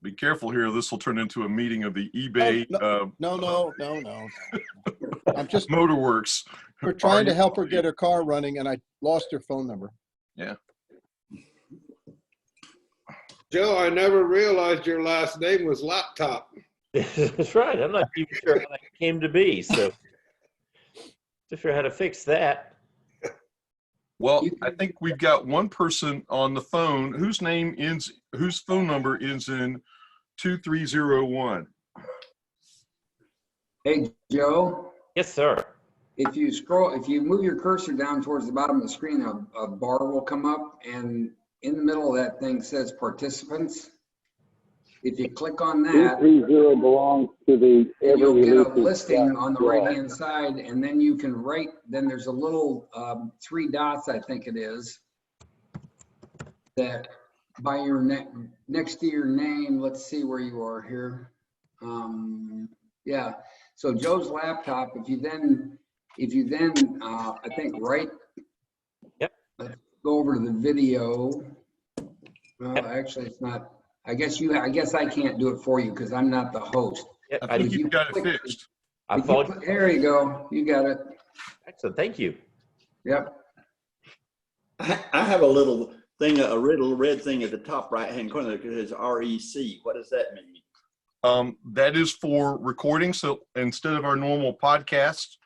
Be careful here. This will turn into a meeting of the eBay No. I'm just Motorworks. we're trying to help her get her car running, and I lost her phone number. Yeah. Joe, I never realized your last name was Laptop. That's right. I'm not even sure how that came to be. So, not sure how to fix that. Well, I think we've got one person on the phone whose phone number ends in 2301. Hey, Joe. Yes, sir. If you move your cursor down towards the bottom of the screen, a bar will come up, and in the middle of that thing says participants. If you click on that, 230 belongs to the you'll get a listing on the right-hand side, and then you can write, then there's a little 3 dots, I think it is, that by your next to your name, let's see where you are here. Yeah, so Joe's Laptop, if you then I think Yep. Let's go over to the video. Well, actually it's not, I guess I can't do it for you because I'm not the host. Yep, I think you've got it fixed. There you go. You got it. Excellent. Thank you. Yep. I have a little thing, a little red thing at the top right-hand corner that says REC. What does that mean? That is for recording. So instead of our normal podcast,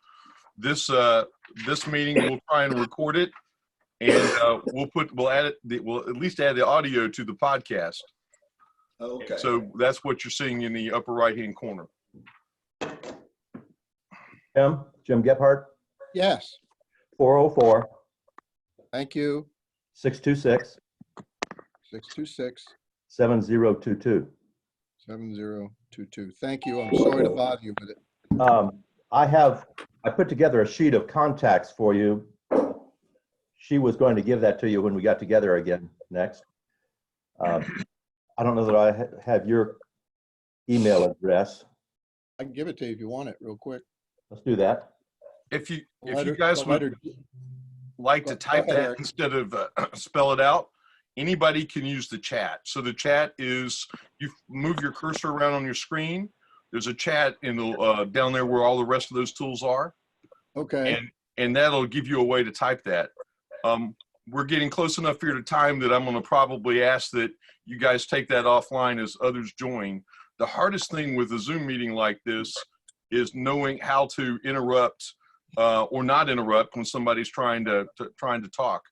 this meeting we'll try and record it, and we'll add it. We'll at least add the audio to the podcast. Okay. So that's what you're seeing in the upper right-hand corner. Jim Gephardt, Yes. 404 Thank you. 626 626 7022. 7022. Thank you. I'm sorry to bother you with it. I put together a sheet of contacts for you. She was going to give that to you when we got together again next. I don't know that I have your email address. I can give it to you if you want it real quick. Let's do that. If you guys would like to type Go ahead, that Eric. instead of spell it out, anybody can use the chat. So the chat is, you move your cursor around on your screen. There's a chat in the down there where all the rest of those tools are. Okay. And that'll give you a way to type that. We're getting close enough here to time that I'm going to probably ask that you guys take that offline as others join. The hardest thing with a Zoom meeting like this is knowing how to interrupt or not interrupt when somebody's trying to talk.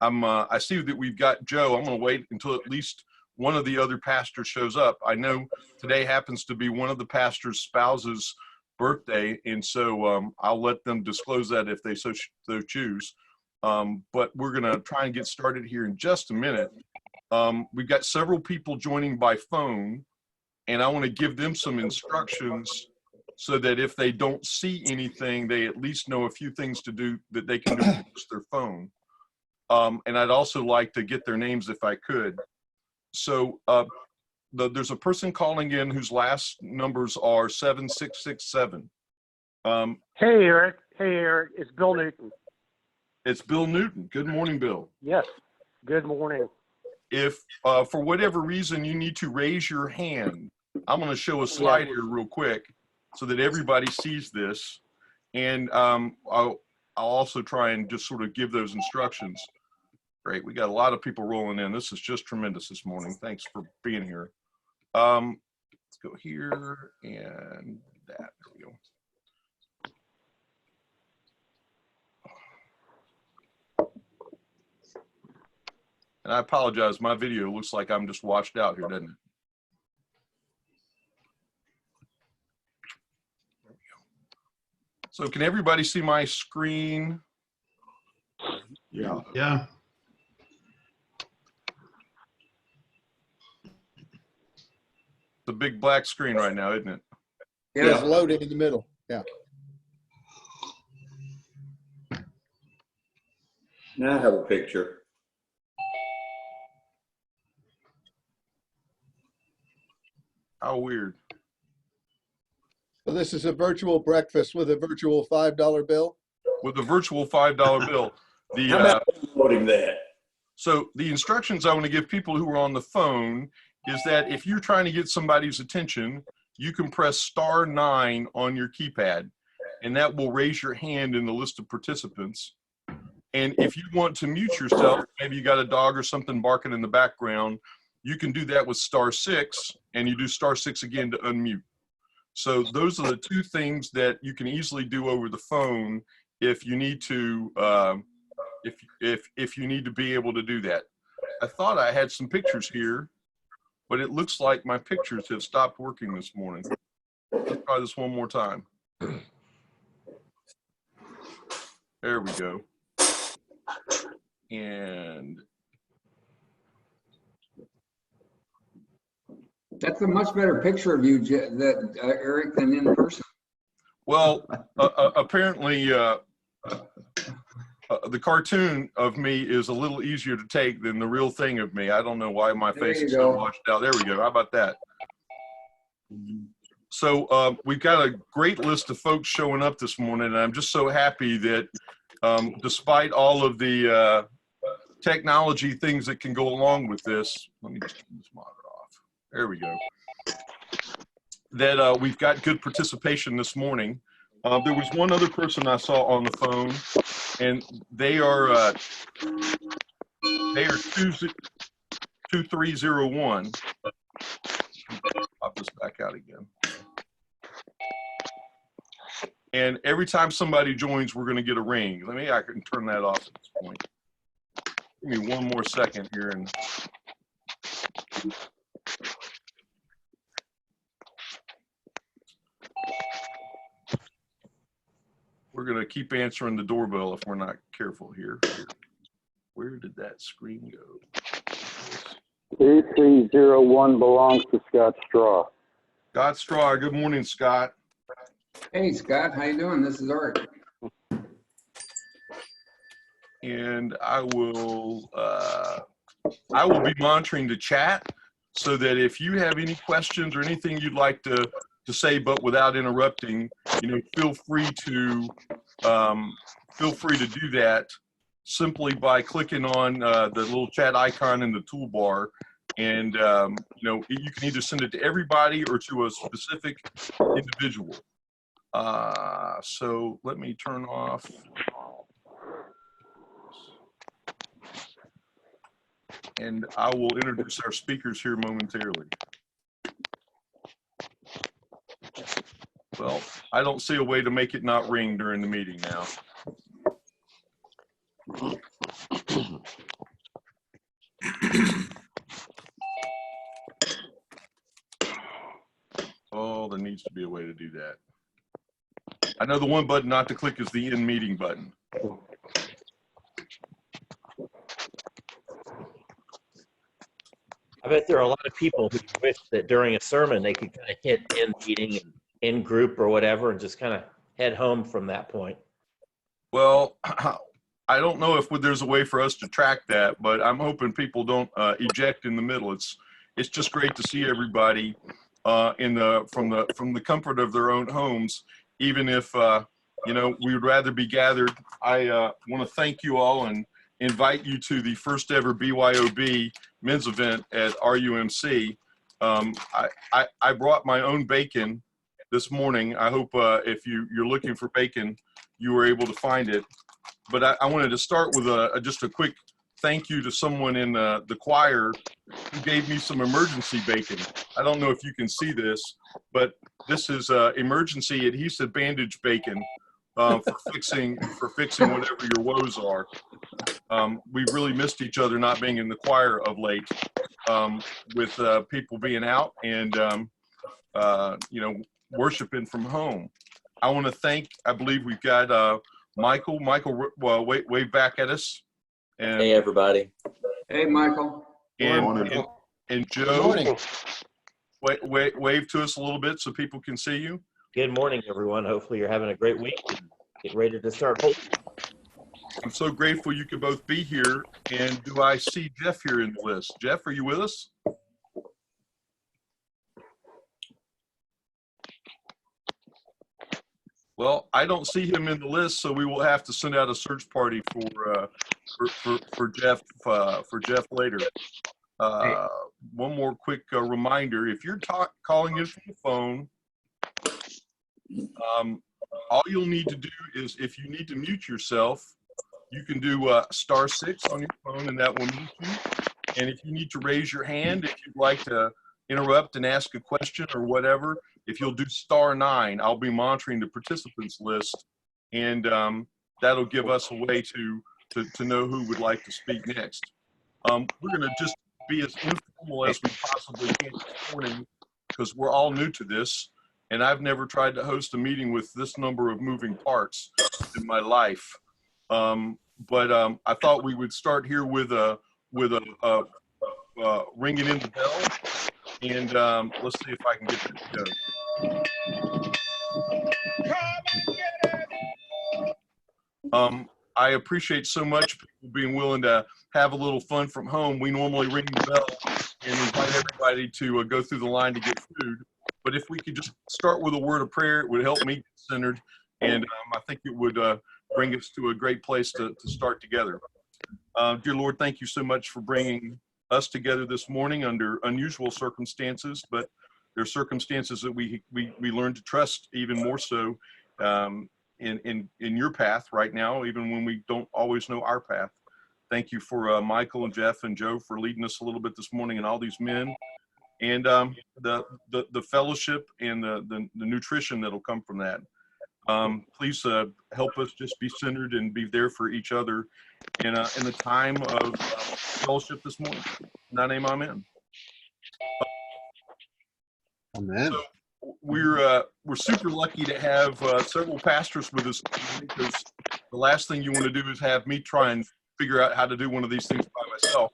I see that we've got Joe. I'm going to wait until at least one of the other pastors shows up. I know today happens to be one of the pastor's spouse's birthday, and so I'll let them disclose that if they so choose. But we're going to try and get started here in just a minute. We've got several people joining by phone, and I want to give them some instructions so that if they don't see anything, they at least know a few things to do that they can do with their phone. And I'd also like to get their names if I could. So there's a person calling in whose last numbers are 7667. Hey, Eric. It's Bill Newton. It's Bill Newton. Good morning, Bill. Yes. Good morning. If for whatever reason you need to raise your hand, I'm going to show a slide here real quick so that everybody sees this. And I'll also try and just sort of give those instructions. Great. We got a lot of people rolling in. This is just tremendous this morning. Thanks for being here. Let's go here and that. There we go. And I apologize, my video looks like I'm just washed out here, doesn't it? There we go. So can everybody see my screen? Yeah. Yeah. The big black screen right now, isn't it? Yeah, it's loading in the middle. Yeah. Now I have a picture. How weird. So this is a virtual breakfast with a virtual $5 bill? With a virtual $5 bill. How about voting that? So the instructions I want to give people who are on the phone is that if you're trying to get somebody's attention, you can press *9 on your keypad, and that will raise your hand in the list of participants. And if you want to mute yourself, maybe you got a dog or something barking in the background, you can do that with *6, and you do *6 again to unmute. So those are the two things that you can easily do over the phone if you need to, if you need to be able to do that. I thought I had some pictures here, but it looks like my pictures have stopped working this morning. Let's try this one more time. There we go. And That's a much better picture of you, Eric, than in person. well, apparently the cartoon of me is a little easier to take than the real thing of me. I don't know why my There face you is so go. washed out. There we go. How about that? So we've got a great list of folks showing up this morning, and I'm just so happy that despite all of the technology things that can go along with this, let me just turn this monitor off. There we go. That we've got good participation this morning. There was one other person I saw on the phone, and they are 2301. Pop this back out again. And every time somebody joins, we're going to get a ring. I can turn that off at this point. Give me one more second here, and we're going to keep answering the doorbell if we're not careful here. Where did that screen go? 2301 belongs to Scott Straw. Scott Straw. Good morning, Scott. Hey, Scott, how you doing? This is Art. And I will be monitoring the chat so that if you have any questions or anything you'd like to say, but without interrupting, feel free to do that simply by clicking on the little chat icon in the toolbar. And you can either send it to everybody or to a specific individual. So let me turn off. And I will introduce our speakers here momentarily. Well, I don't see a way to make it not ring during the meeting now. Oh, there needs to be a way to do that. I know the one button not to click is the end meeting button. I bet there are a lot of people who wish that during a sermon they could kind of hit end meeting and end group or whatever and just kind of head home from that point. Well, I don't know if there's a way for us to track that, but I'm hoping people don't eject in the middle. It's just great to see everybody from the comfort of their own homes, even if we would rather be gathered. I want to thank you all and invite you to the first ever BYOB men's event at RUMC. I brought my own bacon this morning. I hope if you're looking for bacon, you were able to find it. But I wanted to start with just a quick thank you to someone in the choir who gave me some emergency bacon. I don't know if you can see this, but this is emergency adhesive bandage bacon for fixing whatever your woes are. We've really missed each other not being in the choir of late, with people being out and worshiping from home. I want to thank. I believe we've got Michael. Michael, wave back at us. And, hey everybody. Hey Michael. And Joe. Wave to us a little bit so people can see you. Good morning, everyone. Hopefully you're having a great week. Get ready to start. I'm so grateful you could both be here. And do I see Jeff here in the list? Jeff, are you with us? Well, I don't see him in the list, so we will have to send out a search party for Jeff later. one more quick reminder. If you're calling in from the phone, all you'll need to do is, if you need to mute yourself, you can do *6 on your phone, and that will mute you. And if you need to raise your hand, if you'd like to interrupt and ask a question or whatever, if you'll do *9, I'll be monitoring the participants list, and that'll give us a way to know who would like to speak next. We're going to just be as informal as we possibly can this morning, because we're all new to this, and I've never tried to host a meeting with this number of moving parts in my life. But I thought we would start here with a ringing in the bell, and let's see if I can get that to go. I appreciate so much people being willing to have a little fun from home. We normally ring the bell and invite everybody to go through the line to get food. But if we could just start with a word of prayer, it would help me get centered, and I think it would bring us to a great place to start together. Dear Lord, thank you so much for bringing us together this morning under unusual circumstances, but there are circumstances that we learn to trust even more so in your path right now, even when we don't always know our path. Thank you for Michael and Jeff and Joe for leading us a little bit this morning, and all these men, and the fellowship and the nutrition that'll come from that. Please help us just be centered and be there for each other in the time of fellowship this morning. In thy name, amen. Amen. So we're super lucky to have several pastors with us, because the last thing you want to do is have me try and figure out how to do one of these things by myself.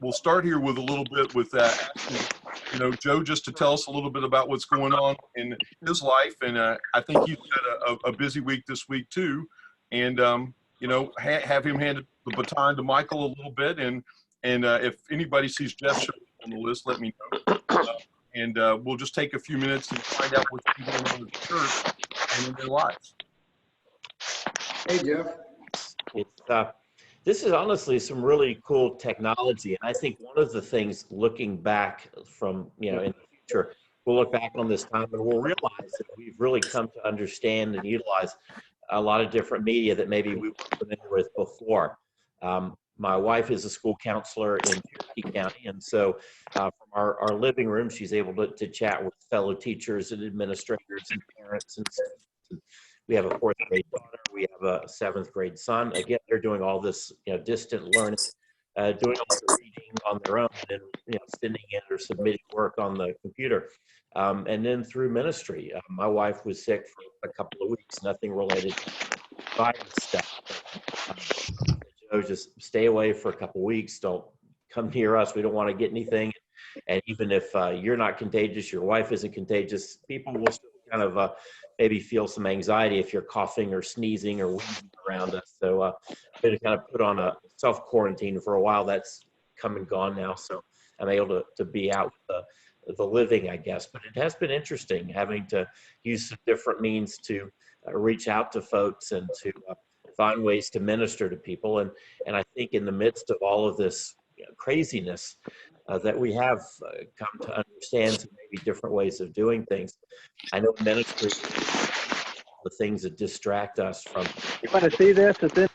We'll start here with a little bit with asking, Joe, just to tell us a little bit about what's going on in his life, and I think he's had a busy week this week too, and have him hand the baton to Michael a little bit, and if anybody sees Jeff on the list, let me know. And we'll just take a few minutes and find out what's going on in the church and in their lives. Hey, Jeff. This is honestly some really cool technology, and I think one of the things, looking back from in the future, we'll look back on this time and we'll realize that we've really come to understand and utilize a lot of different media that maybe we weren't familiar with before. My wife is a school counselor in Cherokee County, and so from our living room, she's able to chat with fellow teachers and administrators and parents and students. We have a 4th grade daughter. We have a 7th grade son. Again, they're doing all this, distant learning, doing all the reading on their own, and sending in or submitting work on the computer. And then through ministry, my wife was sick for a couple of weeks, nothing related to virus stuff. Just stay away for a couple of weeks. Don't come near us. We don't want to get anything. And even if you're not contagious, your wife isn't contagious, people will still kind of maybe feel some anxiety if you're coughing or sneezing or wheezing around us. So I'm going to kind of put on a self-quarantine for a while. That's come and gone now. So I'm able to be out with the living, I guess. But it has been interesting having to use some different means to reach out to folks and to find ways to minister to people. And I think in the midst of all of this craziness, that we have come to understand some maybe different ways of doing things. I know ministry, the things that distract us from. You want to see this? It's in.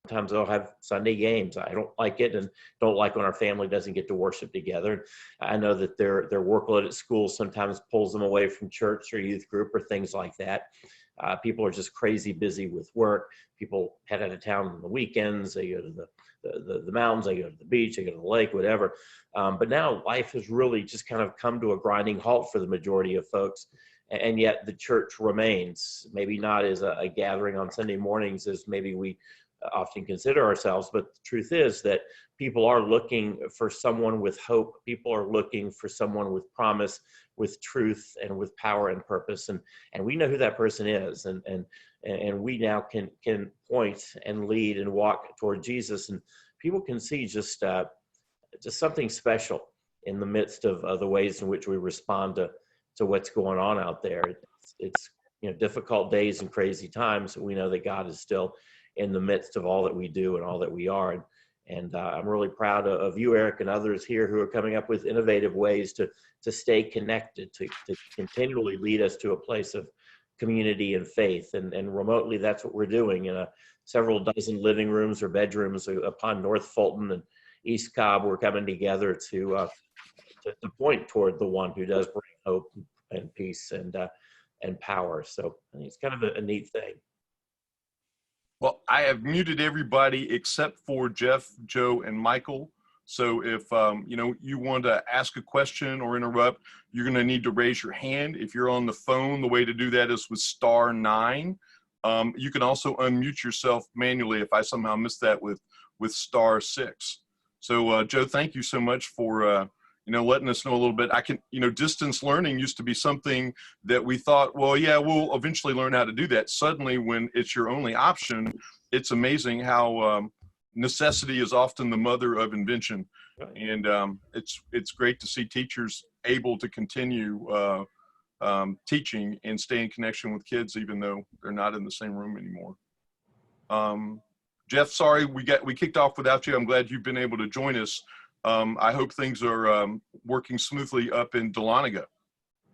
Sometimes they'll have Sunday games. I don't like it, and don't like when our family doesn't get to worship together. I know that their workload at school sometimes pulls them away from church or youth group or things like that. People are just crazy busy with work. People head out of town on the weekends. They go to the mountains. They go to the beach. They go to the lake, whatever. But now life has really just kind of come to a grinding halt for the majority of folks. And yet the church remains, maybe not as a gathering on Sunday mornings as maybe we often consider ourselves, but the truth is that people are looking for someone with hope. People are looking for someone with promise, with truth, and with power and purpose. And we know who that person is. And we now can point and lead and walk toward Jesus. And people can see just something special in the midst of the ways in which we respond to what's going on out there. It's difficult days and crazy times, we know that God is still in the midst of all that we do and all that we are. And I'm really proud of you, Eric, and others here who are coming up with innovative ways to stay connected, to continually lead us to a place of community and faith. And remotely, that's what we're doing in several dozen living rooms or bedrooms upon North Fulton and East Cobb. We're coming together to point toward the one who does bring hope and peace and power. So I think it's kind of a neat thing. Well, I have muted everybody except for Jeff, Joe, and Michael. So if you want to ask a question or interrupt, you're going to need to raise your hand. If you're on the phone, the way to do that is with *9. You can also unmute yourself manually if I somehow missed that with *6. So Joe, thank you so much for letting us know a little bit. Distance learning used to be something that we thought, well, yeah, we'll eventually learn how to do that. Suddenly, when it's your only option, it's amazing how necessity is often the mother of invention. And it's great to see teachers able to continue teaching and stay in connection with kids, even though they're not in the same room anymore. Jeff, sorry, we kicked off without you. I'm glad you've been able to join us. I hope things are working smoothly up in Dahlonega.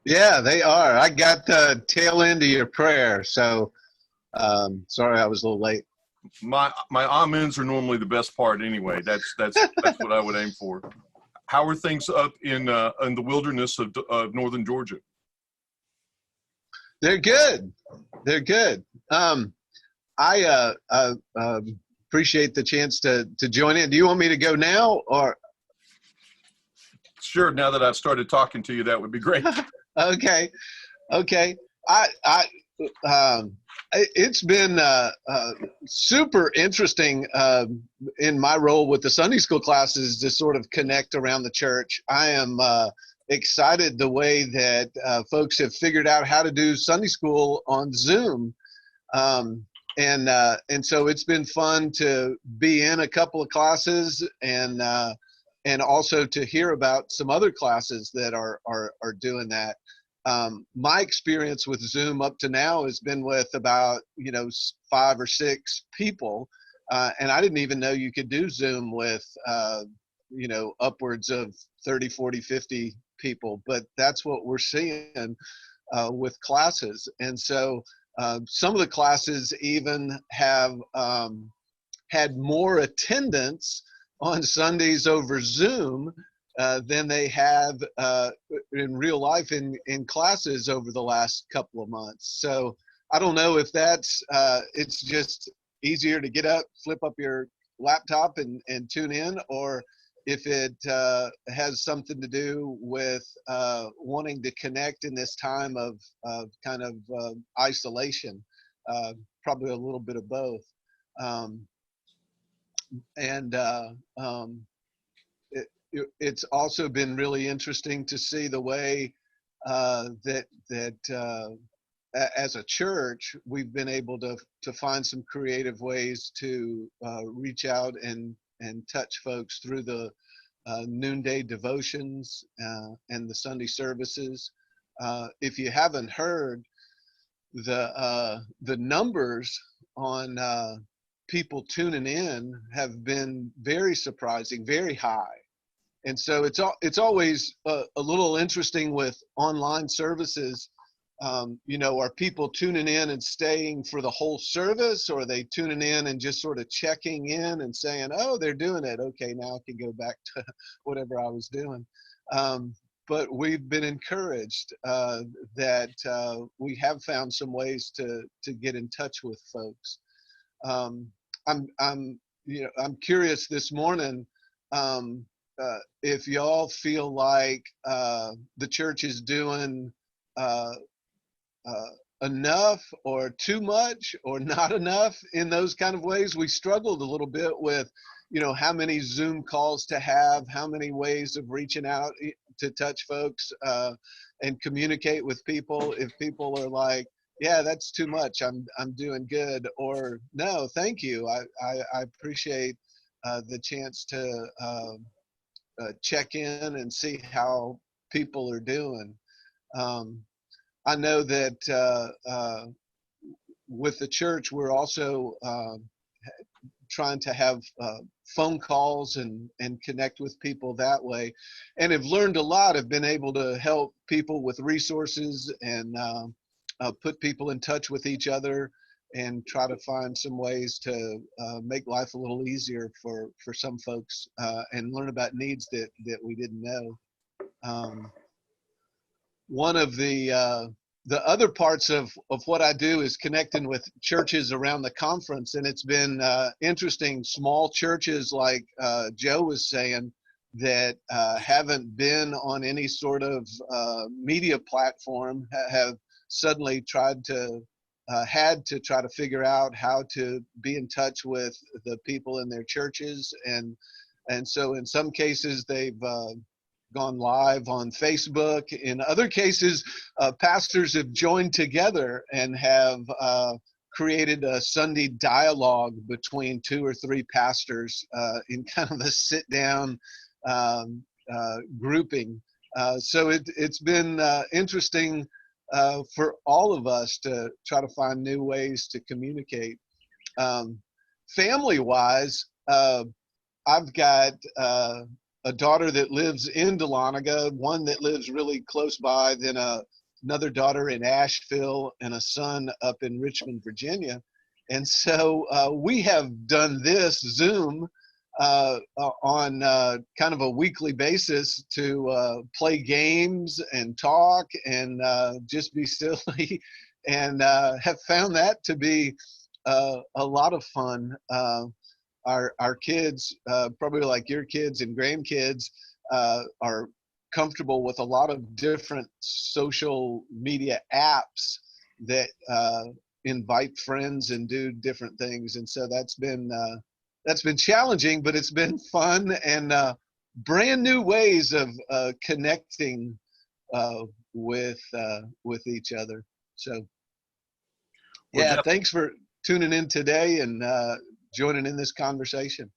Yeah, they are. I got the tail end of your prayer, so sorry I was a little late. My amens are normally the best part anyway. That's what I would aim for. How are things up in the wilderness of northern Georgia? They're good. They're good. I appreciate the chance to join in. Do you want me to go now or? Sure. Now that I've started talking to you, that would be great. Okay. It's been super interesting in my role with the Sunday school classes to sort of connect around the church. I am excited the way that folks have figured out how to do Sunday school on Zoom. And so it's been fun to be in a couple of classes and also to hear about some other classes that are doing that. My experience with Zoom up to now has been with about 5 or 6 people, and I didn't even know you could do Zoom with upwards of 30, 40, 50 people, but that's what we're seeing with classes. And so some of the classes even have had more attendance on Sundays over Zoom than they have in real life in classes over the last couple of months. So I don't know if that's, it's just easier to get up, flip up your laptop and tune in, or if it has something to do with wanting to connect in this time of kind of isolation, probably a little bit of both. It's also been really interesting to see the way that as a church, we've been able to find some creative ways to reach out and touch folks through the noonday devotions and the Sunday services. If you haven't heard, the numbers on people tuning in have been very surprising, very high. And so it's always a little interesting with online services. Are people tuning in and staying for the whole service, or are they tuning in and just sort of checking in and saying, oh, they're doing it. Okay, now I can go back to whatever I was doing. But we've been encouraged that we have found some ways to get in touch with folks. I'm curious this morning if y'all feel like the church is doing enough or too much or not enough in those kind of ways. We struggled a little bit with, how many Zoom calls to have, how many ways of reaching out to touch folks and communicate with people. If people are like, yeah, that's too much, I'm doing good, or no, thank you. I appreciate the chance to check in and see how people are doing. I know that with the church, we're also trying to have phone calls and connect with people that way, and have learned a lot. Have been able to help people with resources and put people in touch with each other, and try to find some ways to make life a little easier for some folks, and learn about needs that we didn't know. One of the other parts of what I do is connecting with churches around the conference, and it's been interesting. Small churches, like Joe was saying, that haven't been on any sort of media platform have suddenly had to try to figure out how to be in touch with the people in their churches, and so in some cases they've gone live on Facebook. In other cases, pastors have joined together and have created a Sunday dialogue between 2 or 3 pastors in kind of a sit-down grouping. So it's been interesting for all of us to try to find new ways to communicate. Family-wise, I've got a daughter that lives in Dahlonega, one that lives really close by, then another daughter in Asheville, and a son up in Richmond, Virginia. And so we have done this Zoom on kind of a weekly basis to play games and talk and just be silly, and have found that to be a lot of fun. Our kids, probably like your kids and grandkids, are comfortable with a lot of different social media apps that invite friends and do different things. And so that's been challenging, but it's been fun, and brand new ways of connecting with each other. So yeah, Jeff, thanks for tuning in today and joining in this conversation.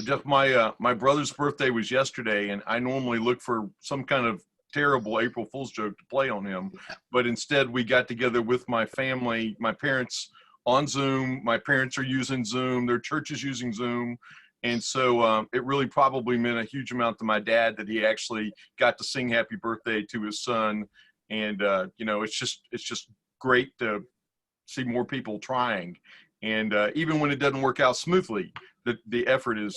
Jeff, my brother's birthday was yesterday, and I normally look for some kind of terrible April Fool's joke to play on him, but instead we got together with my family, my parents, on Zoom. My parents are using Zoom, their church is using Zoom, and so it really probably meant a huge amount to my dad that he actually got to sing happy birthday to his son. And you know, it's just great to see more people trying. And even when it doesn't work out smoothly, the effort it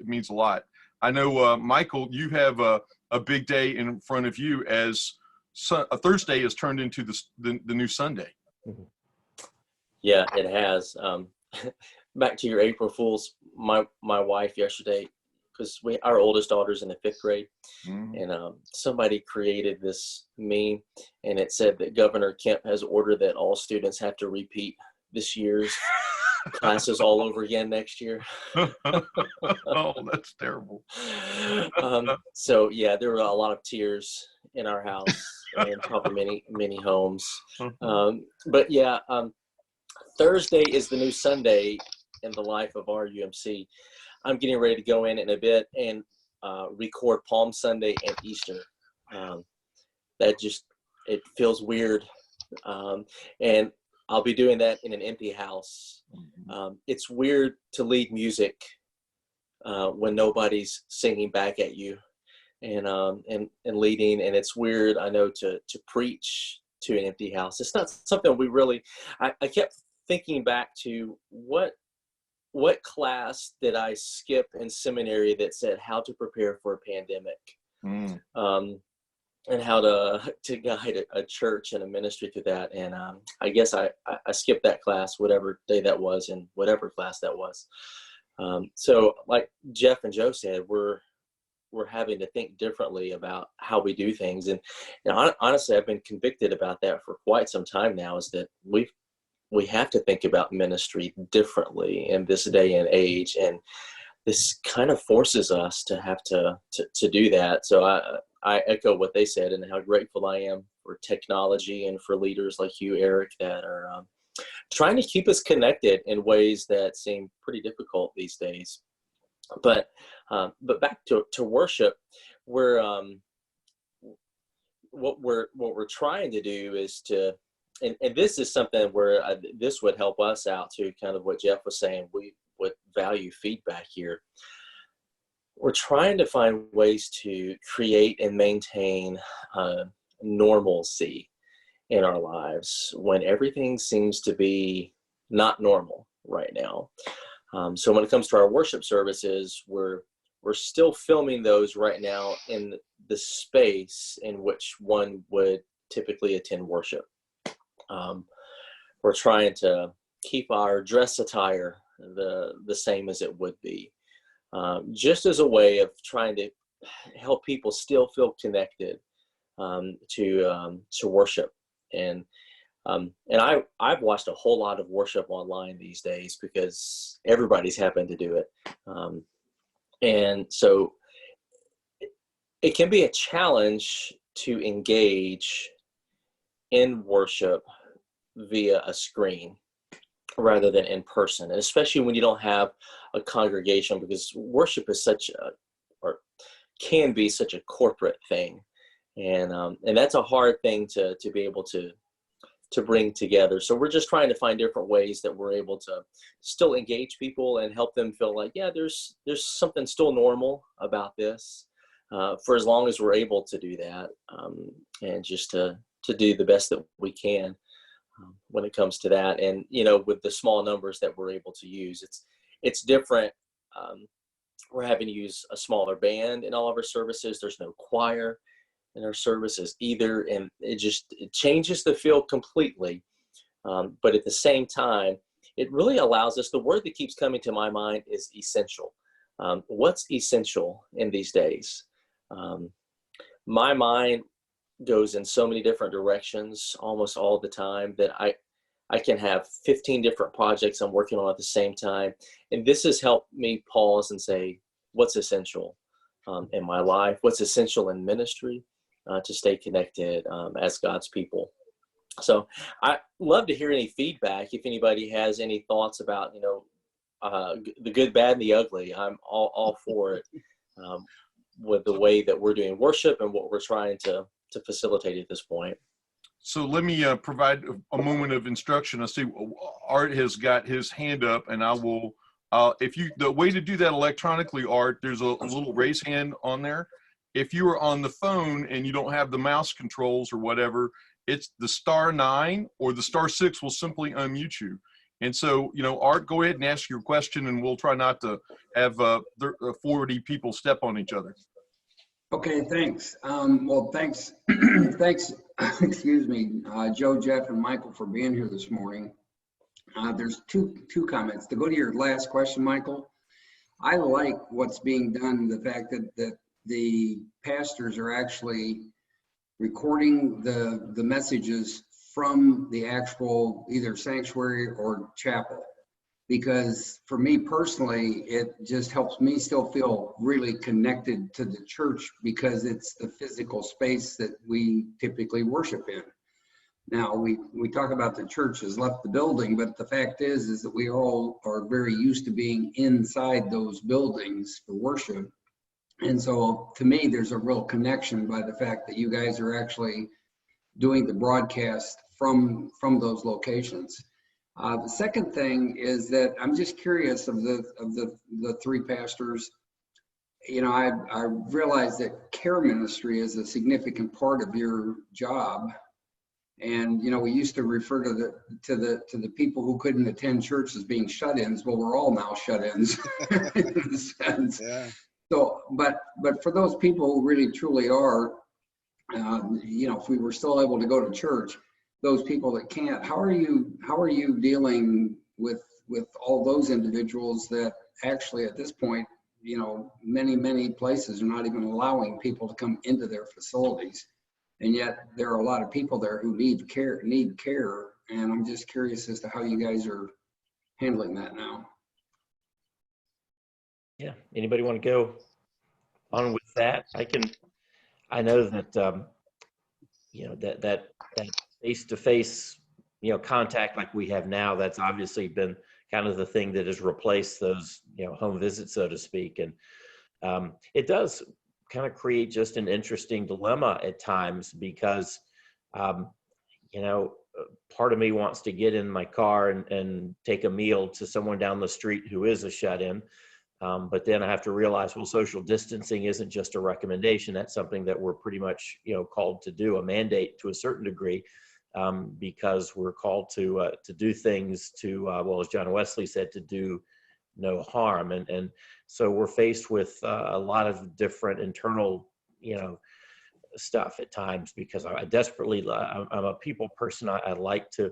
means a lot. I know, Michael, you have a big day in front of you, as a Thursday has turned into the new Sunday. Yeah, it has. Back to your April Fools, my wife yesterday, because our oldest daughter's in the 5th grade, and somebody created this meme, and it said that Governor Kemp has ordered that all students have to repeat this year's classes all over again next year. Oh, that's terrible. So yeah, there were a lot of tears in our house and probably many homes. But yeah, Thursday is the new Sunday in the life of RUMC. I'm getting ready to go in a bit and record Palm Sunday and Easter. It feels weird. And I'll be doing that in an empty house. It's weird to lead music when nobody's singing back at you and leading, and it's weird, I know, to preach to an empty house. It's not something we really, I kept thinking back to what class did I skip in seminary that said how to prepare for a pandemic, and how to guide a church and a ministry through that. And I guess I skipped that class, whatever day that was, and whatever class that was. So like Jeff and Joe said, we're having to think differently about how we do things. And honestly, I've been convicted about that for quite some time now, is that we have to think about ministry differently in this day and age. And this kind of forces us to have to do that. So I echo what they said, and how grateful I am for technology and for leaders like you, Eric, that are trying to keep us connected in ways that seem pretty difficult these days. But back to worship, what we're trying to do is to, and this is something where this would help us out too, kind of what Jeff was saying. We would value feedback here. We're trying to find ways to create and maintain normalcy in our lives when everything seems to be not normal right now. So when it comes to our worship services, we're still filming those right now in the space in which one would typically attend worship. We're trying to keep our dress attire the same as it would be, just as a way of trying to help people still feel connected to worship. And I've watched a whole lot of worship online these days because everybody's happened to do it. And so it can be a challenge to engage in worship via a screen rather than in person, and especially when you don't have a congregation, because worship is can be such a corporate thing. And that's a hard thing to be able to bring together. So we're just trying to find different ways that we're able to still engage people and help them feel like, yeah, there's something still normal about this, for as long as we're able to do that, and just to do the best that we can when it comes to that. And, with the small numbers that we're able to use, it's different. We're having to use a smaller band in all of our services. There's no choir in our services either, and it changes the feel completely. But at the same time, it really allows us, the word that keeps coming to my mind is essential. What's essential in these days? My mind goes in so many different directions almost all the time that I can have 15 different projects I'm working on at the same time. And this has helped me pause and say, what's essential in my life? What's essential in ministry to stay connected as God's people? So I love to hear any feedback. If anybody has any thoughts about, the good, bad, and the ugly, I'm all for it with the way that we're doing worship and what we're trying to facilitate at this point. So let me provide a moment of instruction. I see Art has got his hand up, and I will, the way to do that electronically, Art, there's a little raise hand on there. If you are on the phone and you don't have the mouse controls or whatever, it's the *9 or the *6 will simply unmute you. And so, Art, go ahead and ask your question, and we'll try not to have 40 people step on each other. Okay, thanks. Well, thanks, excuse me, Joe, Jeff, and Michael for being here this morning. There's two comments. To go to your last question, Michael, I like what's being done, the fact that the pastors are actually recording the messages from the actual either sanctuary or chapel. Because for me personally, it just helps me still feel really connected to the church because it's the physical space that we typically worship in. Now, we talk about the church has left the building, but the fact is that we all are very used to being inside those buildings for worship. And so to me, there's a real connection by the fact that you guys are actually doing the broadcast from those locations. The second thing is that I'm just curious of the three pastors. I realize that care ministry is a significant part of your job, and we used to refer to the people who couldn't attend church as being shut-ins. Well, we're all now shut-ins in a sense. Yeah. So, but for those people who really truly are, if we were still able to go to church, those people that can't, how are you dealing with all those individuals that actually at this point, many places are not even allowing people to come into their facilities, and yet there are a lot of people there who need care, and I'm just curious as to how you guys are handling that now. Yeah, anybody want to go on with that? I know that that face-to-face, contact like we have now, that's obviously been kind of the thing that has replaced those, home visits, so to speak. And it does kind of create just an interesting dilemma at times because, you know, part of me wants to get in my car and take a meal to someone down the street who is a shut-in. But then I have to realize, well, social distancing isn't just a recommendation. That's something that we're pretty much, you know, called to do, a mandate to a certain degree, because we're called to do things to, well, as John Wesley said, to do no harm. And so we're faced with a lot of different internal, you know, stuff at times because I desperately, I'm a people person. I like to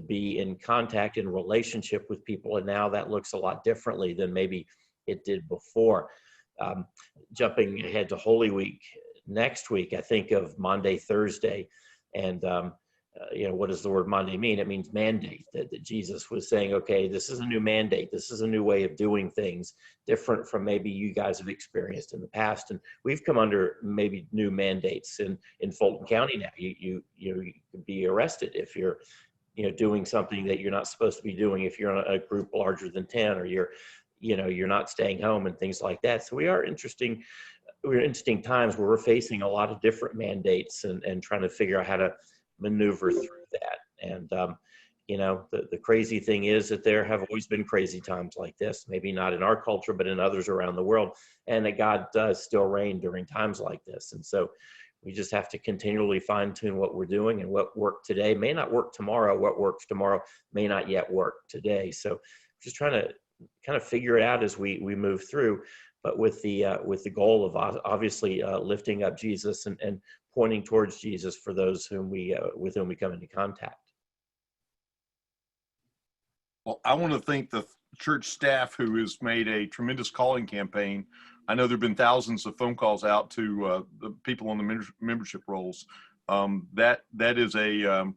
be in contact and relationship with people. And now that looks a lot differently than maybe it did before. Jumping ahead to Holy Week next week, I think of Maundy Thursday. And, you know, what does the word Maundy mean? It means mandate, that Jesus was saying, okay, this is a new mandate. This is a new way of doing things, different from maybe you guys have experienced in the past. And we've come under maybe new mandates in Fulton County now. You can be arrested if you're, you know, doing something that you're not supposed to be doing, if you're in a group larger than 10, or you're, you know, you're not staying home and things like that. So we're interesting times where we're facing a lot of different mandates and trying to figure out how to maneuver through that. And, you know, the crazy thing is that there have always been crazy times like this, maybe not in our culture, but in others around the world, and that God does still reign during times like this. And so we just have to continually fine tune what we're doing, and what worked today may not work tomorrow. What works tomorrow may not yet work today. So just trying to kind of figure it out as we move through, but with the goal of obviously lifting up Jesus and pointing towards Jesus for those whom with whom we come into contact. Well, I want to thank the church staff who has made a tremendous calling campaign. I know there've been thousands of phone calls out to the people on the membership rolls. That is a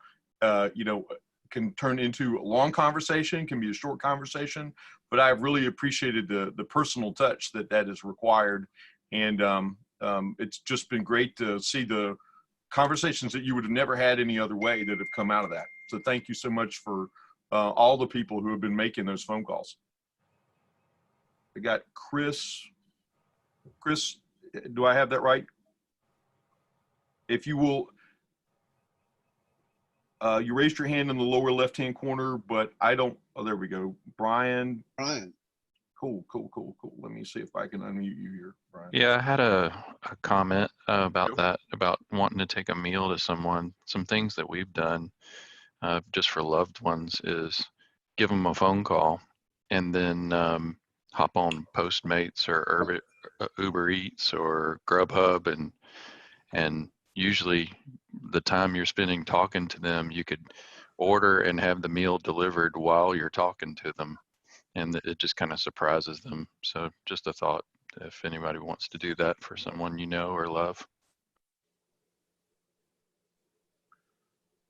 you know, can turn into a long conversation, can be a short conversation, but I've really appreciated the personal touch that is required. And it's just been great to see the conversations that you would have never had any other way that have come out of that. So thank you so much for all the people who have been making those phone calls. I got Chris, do I have that right? If you will, you raised your hand in the lower left-hand corner, but I don't, oh, there we go. Brian. Cool. Let me see if I can unmute you here, Brian. Yeah, I had a comment about that, about wanting to take a meal to someone. Some things that we've done just for loved ones is give them a phone call and then hop on Postmates or Uber Eats or Grubhub, and usually the time you're spending talking to them, you could order and have the meal delivered while you're talking to them. And it just kind of surprises them. So just a thought, if anybody wants to do that for someone you know or love.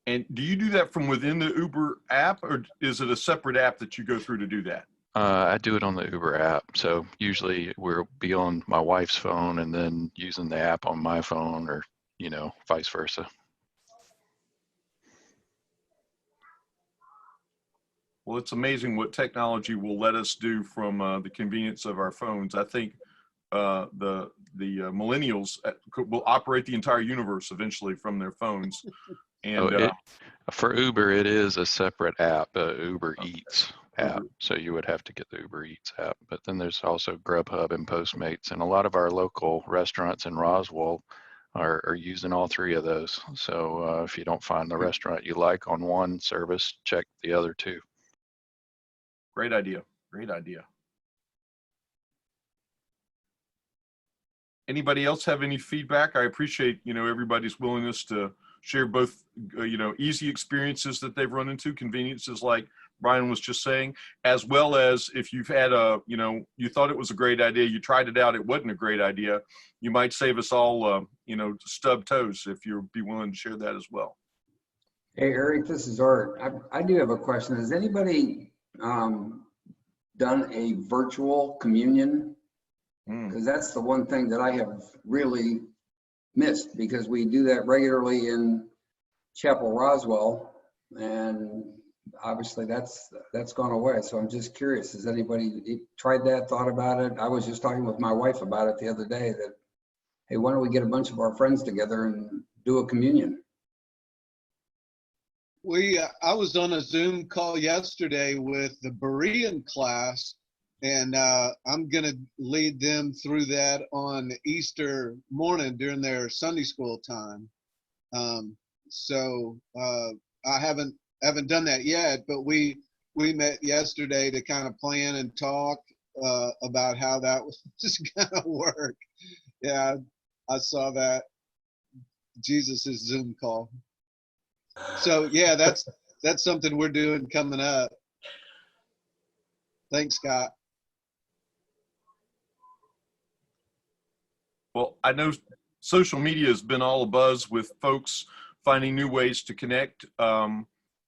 And do you do that from within the Uber app, or is it a separate app that you go through to do that? I do it on the Uber app. So usually we'll be on my wife's phone and then using the app on my phone, or, you know, vice versa. Well, it's amazing what technology will let us do from the convenience of our phones. I think the millennials will operate the entire universe eventually from their phones. And for Uber, it is a separate app, Uber Eats app. So you would have to get the Uber Eats app. But then there's also Grubhub and Postmates, and a lot of our local restaurants in Roswell are using all three of those. So if you don't find the restaurant you like on one service, check the other two. Great idea. Great idea. Anybody else have any feedback? I appreciate, you know, everybody's willingness to share both, you know, easy experiences that they've run into, conveniences like Brian was just saying, as well as if you've had a, you know, you thought it was a great idea, you tried it out, it wasn't a great idea, you might save us all, you know, stub toes if you'd be willing to share that as well. Hey, Eric, this is Art. I do have a question. Has anybody done a virtual communion? Because that's the one thing that I have really missed, because we do that regularly in Chapel Roswell, and obviously that's gone away. So I'm just curious, has anybody tried that, thought about it? I was just talking with my wife about it the other day, that hey, why don't we get a bunch of our friends together and do a communion? I was on a Zoom call yesterday with the Berean class, and I'm going to lead them through that on Easter morning during their Sunday school time. I haven't done that yet, but we met yesterday to kind of plan and talk about how that was just going to work. Yeah, I saw that Jesus's Zoom call. So yeah, that's something we're doing coming up. Thanks, Scott. Well, I know social media has been all abuzz with folks finding new ways to connect. I'm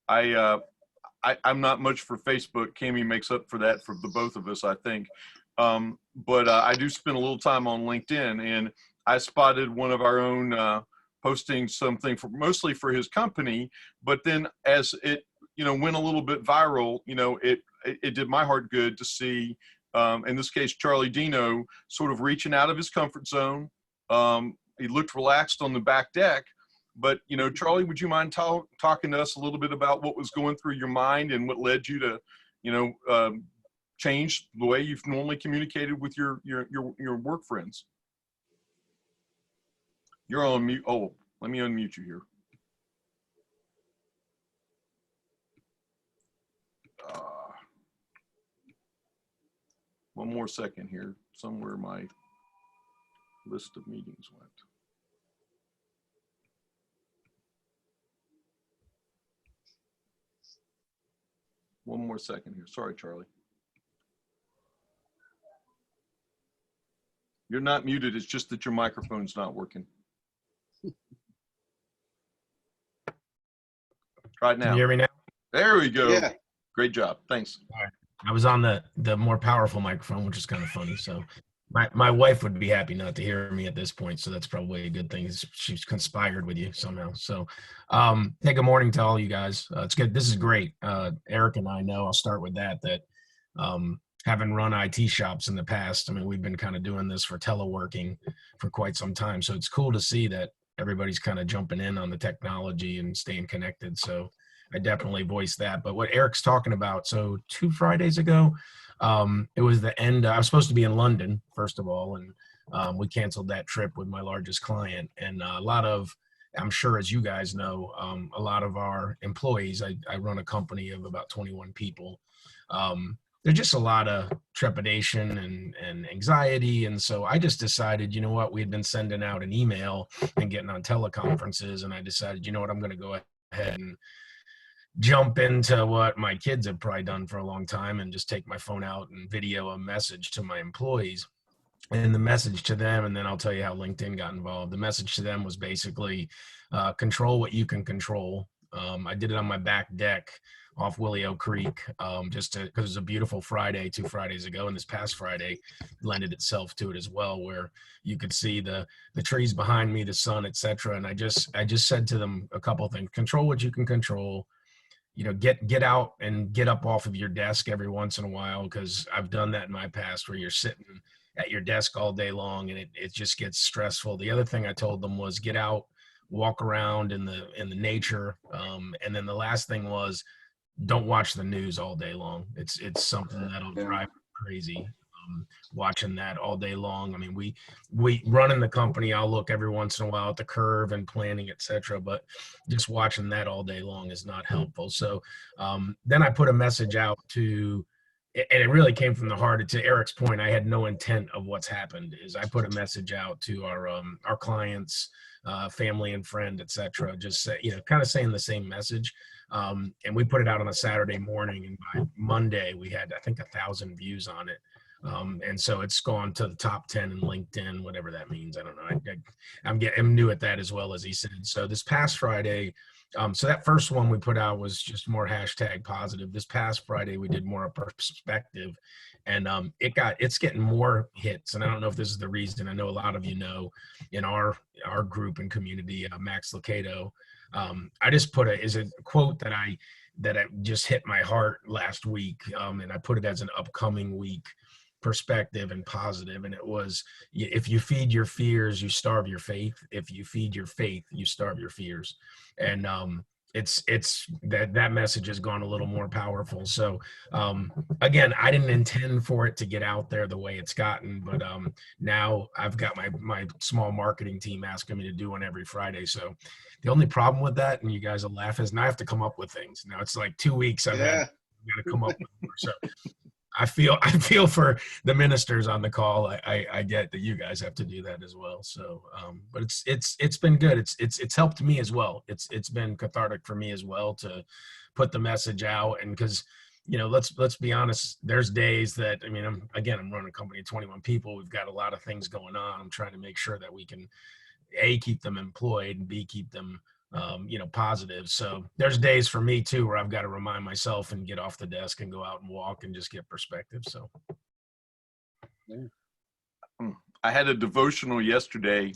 not much for Facebook. Cami makes up for that for the both of us, I think. But I do spend a little time on LinkedIn, and I spotted one of our own posting something mostly for his company, but then as it went a little bit viral, it did my heart good to see, in this case, Charlie Dino sort of reaching out of his comfort zone. He looked relaxed on the back deck, but Charlie, would you mind talking to us a little bit about what was going through your mind and what led you to change the way you've normally communicated with your work friends? You're on mute. Oh, let me unmute you here. One more second here. Somewhere my list of meetings went. One more second here. Sorry, Charlie. You're not muted. It's just that your microphone's not working. Try it now. Can you hear me now? There we go. Yeah. Great job. Thanks. All right. I was on the more powerful microphone, which is kind of funny. So my wife would be happy not to hear me at this point. So that's probably a good thing. She's conspired with you somehow. So hey, good morning to all you guys. It's good. This is great. Eric and I know, I'll start with that having run IT shops in the past, I mean, we've been kind of doing this for teleworking for quite some time. So it's cool to see that everybody's kind of jumping in on the technology and staying connected. So I definitely voiced that. But what Eric's talking about, so 2 Fridays ago, it was the end. I was supposed to be in London, first of all, and we canceled that trip with my largest client. And a lot of, I'm sure as you guys know, a lot of our employees, I run a company of about 21 people. There's just a lot of trepidation and anxiety. And so I just decided, you know what, we had been sending out an email and getting on teleconferences. And I decided, you know what, I'm going to go ahead and jump into what my kids have probably done for a long time and just take my phone out and video a message to my employees. And the message to them, and then I'll tell you how LinkedIn got involved. The message to them was basically control what you can control. I did it on my back deck off Willio Creek, just because it was a beautiful Friday 2 Fridays ago, and this past Friday lended itself to it as well, where you could see the trees behind me, the sun, etc. And I just said to them a couple of things: control what you can control. You know, get out and get up off of your desk every once in a while, because I've done that in my past, where you're sitting at your desk all day long and it just gets stressful. The other thing I told them was get out, walk around in the nature, and then the last thing was, don't watch the news all day long. It's something that'll drive you crazy. Watching that all day long. I mean, we run in the company. I'll look every once in a while at the curve and planning, etc. But just watching that all day long is not helpful. So then I put a message out to, and it really came from the heart. To Eric's point, I had no intent of what's happened. Is I put a message out to our clients, family and friend, etc. Just say, kind of saying the same message. And we put it out on a Saturday morning, and by Monday we had, I think, 1,000 views on it. And so it's gone to the top 10 in LinkedIn, whatever that means. I don't know. I'm new at that as well, as he said. So this past Friday, so that first one we put out was just more hashtag positive. This past Friday, we did more of perspective, and it's getting more hits. And I don't know if this is the reason. I know a lot of you know in our group and community, Max Locato, I just put is a quote that I just hit my heart last week, and I put it as an upcoming week perspective and positive, and it was, if you feed your fears, you starve your faith. If you feed your faith, you starve your fears. And it's that message has gone a little more powerful. So again, I didn't intend for it to get out there the way it's gotten, but now I've got my small marketing team asking me to do one every Friday. So the only problem with that, and you guys will laugh, is now I have to come up with things. Now it's like 2 weeks I've got to come up with more. So I feel for the ministers on the call. I get that you guys have to do that as well. So, but it's been good. It's helped me as well. It's been cathartic for me as well to put the message out. And because, let's be honest, there's days that, I'm running a company of 21 people. We've got a lot of things going on. I'm trying to make sure that we can, A, keep them employed, and B, keep them positive. So there's days for me too where I've got to remind myself and get off the desk and go out and walk and just get perspective. So I had a devotional yesterday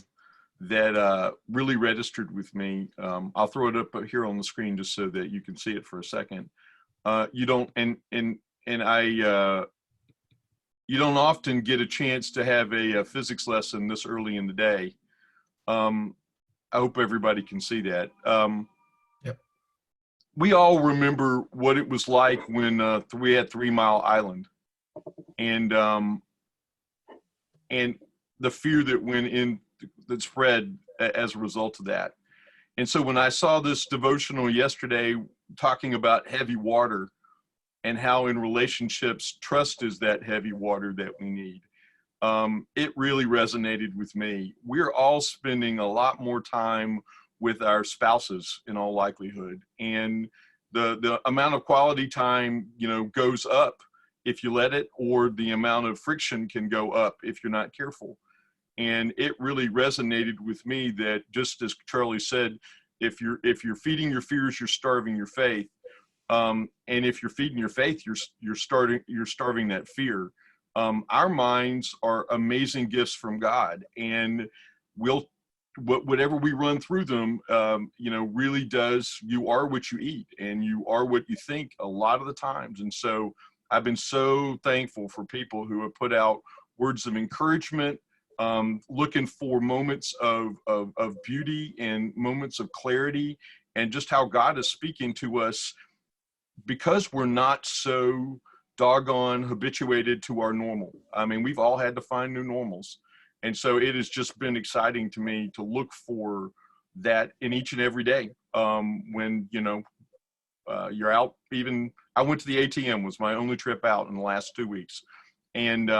that really registered with me. I'll throw it up here on the screen just so that you can see it for a second. You don't often get a chance to have a physics lesson this early in the day. I hope everybody can see that. Yep. We all remember what it was like when we had 3 Mile Island, and the fear that went in, that spread as a result of that. And so when I saw this devotional yesterday talking about heavy water and how in relationships trust is that heavy water that we need, it really resonated with me. We're all spending a lot more time with our spouses in all likelihood, and the amount of quality time goes up if you let it, or the amount of friction can go up if you're not careful. And it really resonated with me that, just as Charlie said, if you're feeding your fears, you're starving your faith, and if you're feeding your faith, you're starving that fear. Our minds are amazing gifts from God, and whatever we run through them, really does. You are what you eat, and you are what you think a lot of the times. And so I've been so thankful for people who have put out words of encouragement, looking for moments of beauty and moments of clarity, and just how God is speaking to us, because we're not so doggone habituated to our normal. We've all had to find new normals. And so it has just been exciting to me to look for that in each and every day. When, you're out, even I went to the ATM, was my only trip out in the last 2 weeks. And,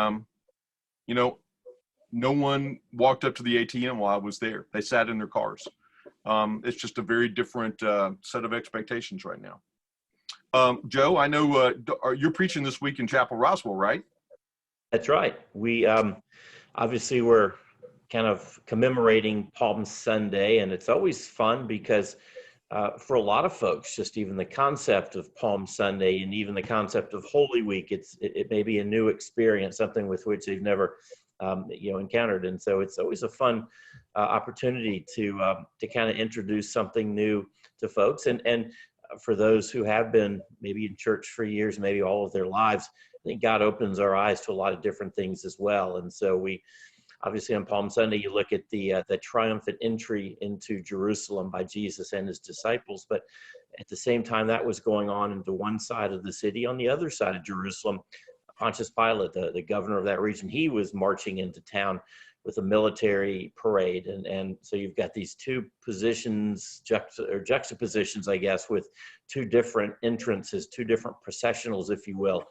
no one walked up to the ATM while I was there. They sat in their cars. It's just a very different set of expectations right now. Joe, I know you're preaching this week in Chapel Roswell, right? That's right. We obviously we're kind of commemorating Palm Sunday, and it's always fun because for a lot of folks, just even the concept of Palm Sunday and even the concept of Holy Week, it may be a new experience, something with which they've never encountered. And so it's always a fun opportunity to kind of introduce something new to folks. And for those who have been maybe in church for years, maybe all of their lives, I think God opens our eyes to a lot of different things as well. And so we obviously on Palm Sunday, you look at the triumphant entry into Jerusalem by Jesus and his disciples. But at the same time that was going on into one side of the city, on the other side of Jerusalem, Pontius Pilate, the governor of that region, he was marching into town with a military parade. And so you've got these two positions, juxtapositions, I guess, with two different entrances, two different processionals, if you will,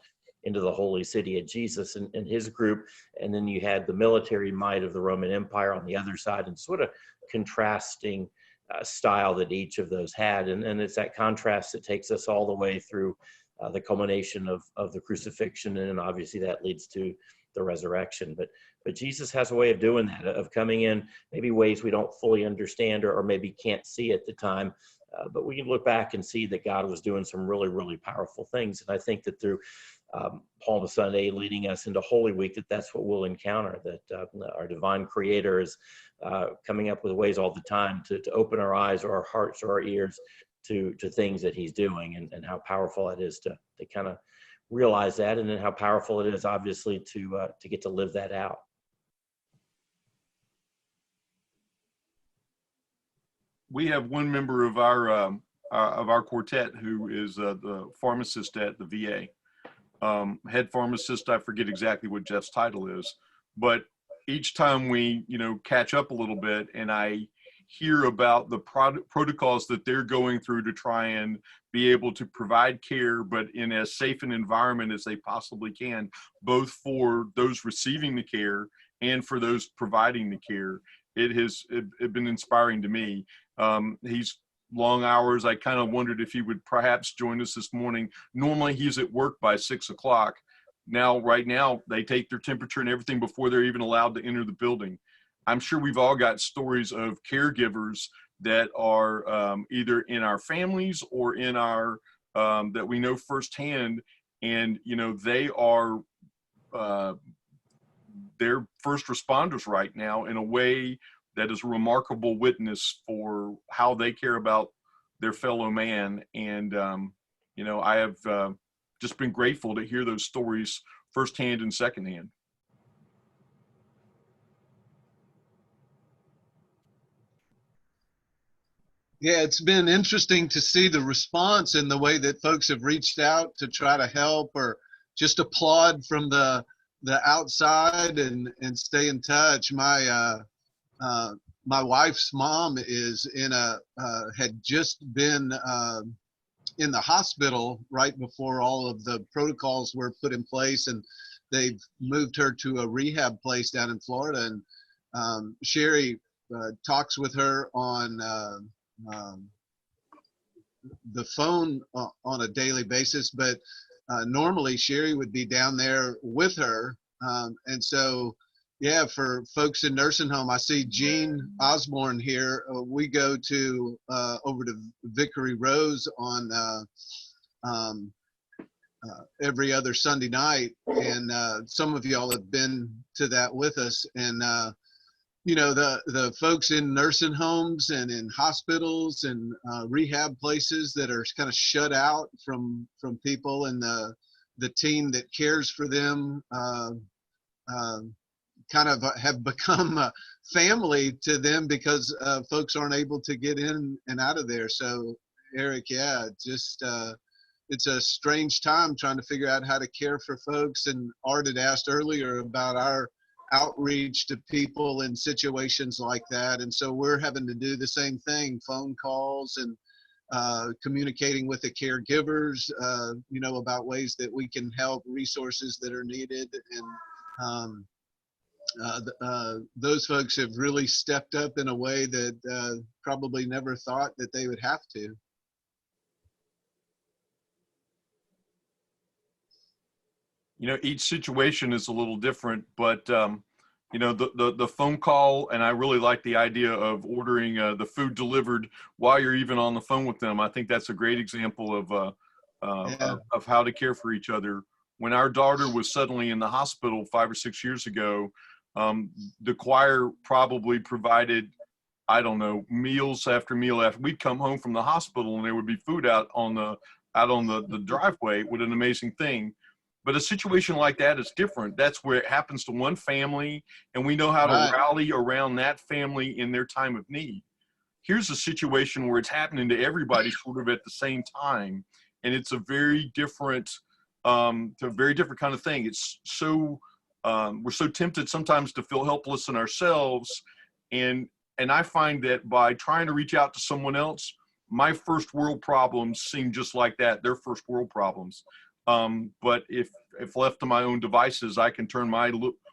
into the holy city of Jesus and his group. And then you had the military might of the Roman Empire on the other side, and sort of contrasting style that each of those had. And it's that contrast that takes us all the way through the culmination of the crucifixion. And obviously that leads to the resurrection. But Jesus has a way of doing that, of coming in maybe ways we don't fully understand or maybe can't see at the time, but we can look back and see that God was doing some really, really powerful things. And I think that through Palm Sunday leading us into Holy Week, that's what we'll encounter, that our divine creator is coming up with ways all the time to open our eyes or our hearts or our ears to things that he's doing, and how powerful it is to kind of realize that, and then how powerful it is obviously to get to live that out. We have one member of our quartet who is the pharmacist at the VA. Head pharmacist, I forget exactly what Jeff's title is, but each time we, catch up a little bit and I hear about the protocols that they're going through to try and be able to provide care, but in as safe an environment as they possibly can, both for those receiving the care and for those providing the care. It has been inspiring to me. He's long hours. I kind of wondered if he would perhaps join us this morning. Normally he's at work by 6 o'clock. Right now, they take their temperature and everything before they're even allowed to enter the building. I'm sure we've all got stories of caregivers that are either in our families or in our, that we know firsthand. And, they are, they're first responders right now in a way that is a remarkable witness for how they care about their fellow man. And, I have just been grateful to hear those stories firsthand and secondhand. Yeah, it's been interesting to see the response in the way that folks have reached out to try to help or just applaud from the outside and stay in touch. My wife's mom is had just been in the hospital right before all of the protocols were put in place, and they've moved her to a rehab place down in Florida. And Sherry talks with her on the phone on a daily basis, but normally Sherry would be down there with her. And so, yeah, for folks in nursing home, I see Jean Osborne here. We go to over to Vickery Rose on every other Sunday night, and some of y'all have been to that with us. And the folks in nursing homes and in hospitals and rehab places that are kind of shut out from people, and the team that cares for them kind of have become a family to them because folks aren't able to get in and out of there. So Eric, yeah, just it's a strange time trying to figure out how to care for folks. And Art had asked earlier about our outreach to people in situations like that, and so we're having to do the same thing: phone calls and communicating with the caregivers, about ways that we can help, resources that are needed. And those folks have really stepped up in a way that probably never thought that they would have to. Each situation is a little different, but the phone call, and I really like the idea of ordering the food delivered while you're even on the phone with them. I think that's a great example of how to care for each other. When our daughter was suddenly in the hospital 5 or 6 years ago, the choir probably provided, I don't know, meals after meal after. We'd come home from the hospital and there would be food out on the driveway. What an amazing thing. But a situation like that is different. That's where it happens to one family, and we know how to rally around that family in their time of need. Here's a situation where it's happening to everybody sort of at the same time, and it's a very different, kind of thing. It's so we're so tempted sometimes to feel helpless in ourselves, and I find that by trying to reach out to someone else, my first world problems seem just like that, their first world problems. But if left to my own devices, I can turn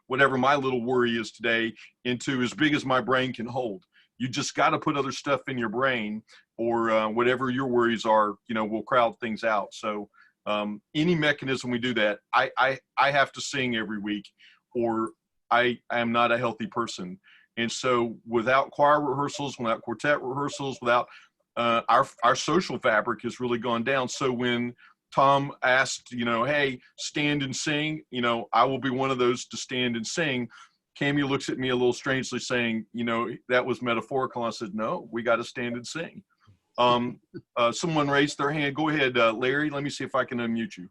whatever my little worry is today into as big as my brain can hold. You just got to put other stuff in your brain, or whatever your worries are, will crowd things out. So any mechanism we do that, I have to sing every week, or I am not a healthy person. And so without choir rehearsals, without quartet rehearsals, without our social fabric has really gone down. So when Tom asked, hey, stand and sing, I will be one of those to stand and sing. Cammy looks at me a little strangely saying, that was metaphorical. I said, no, we got to stand and sing. Someone raised their hand. Go ahead, Larry. Let me see if I can unmute you.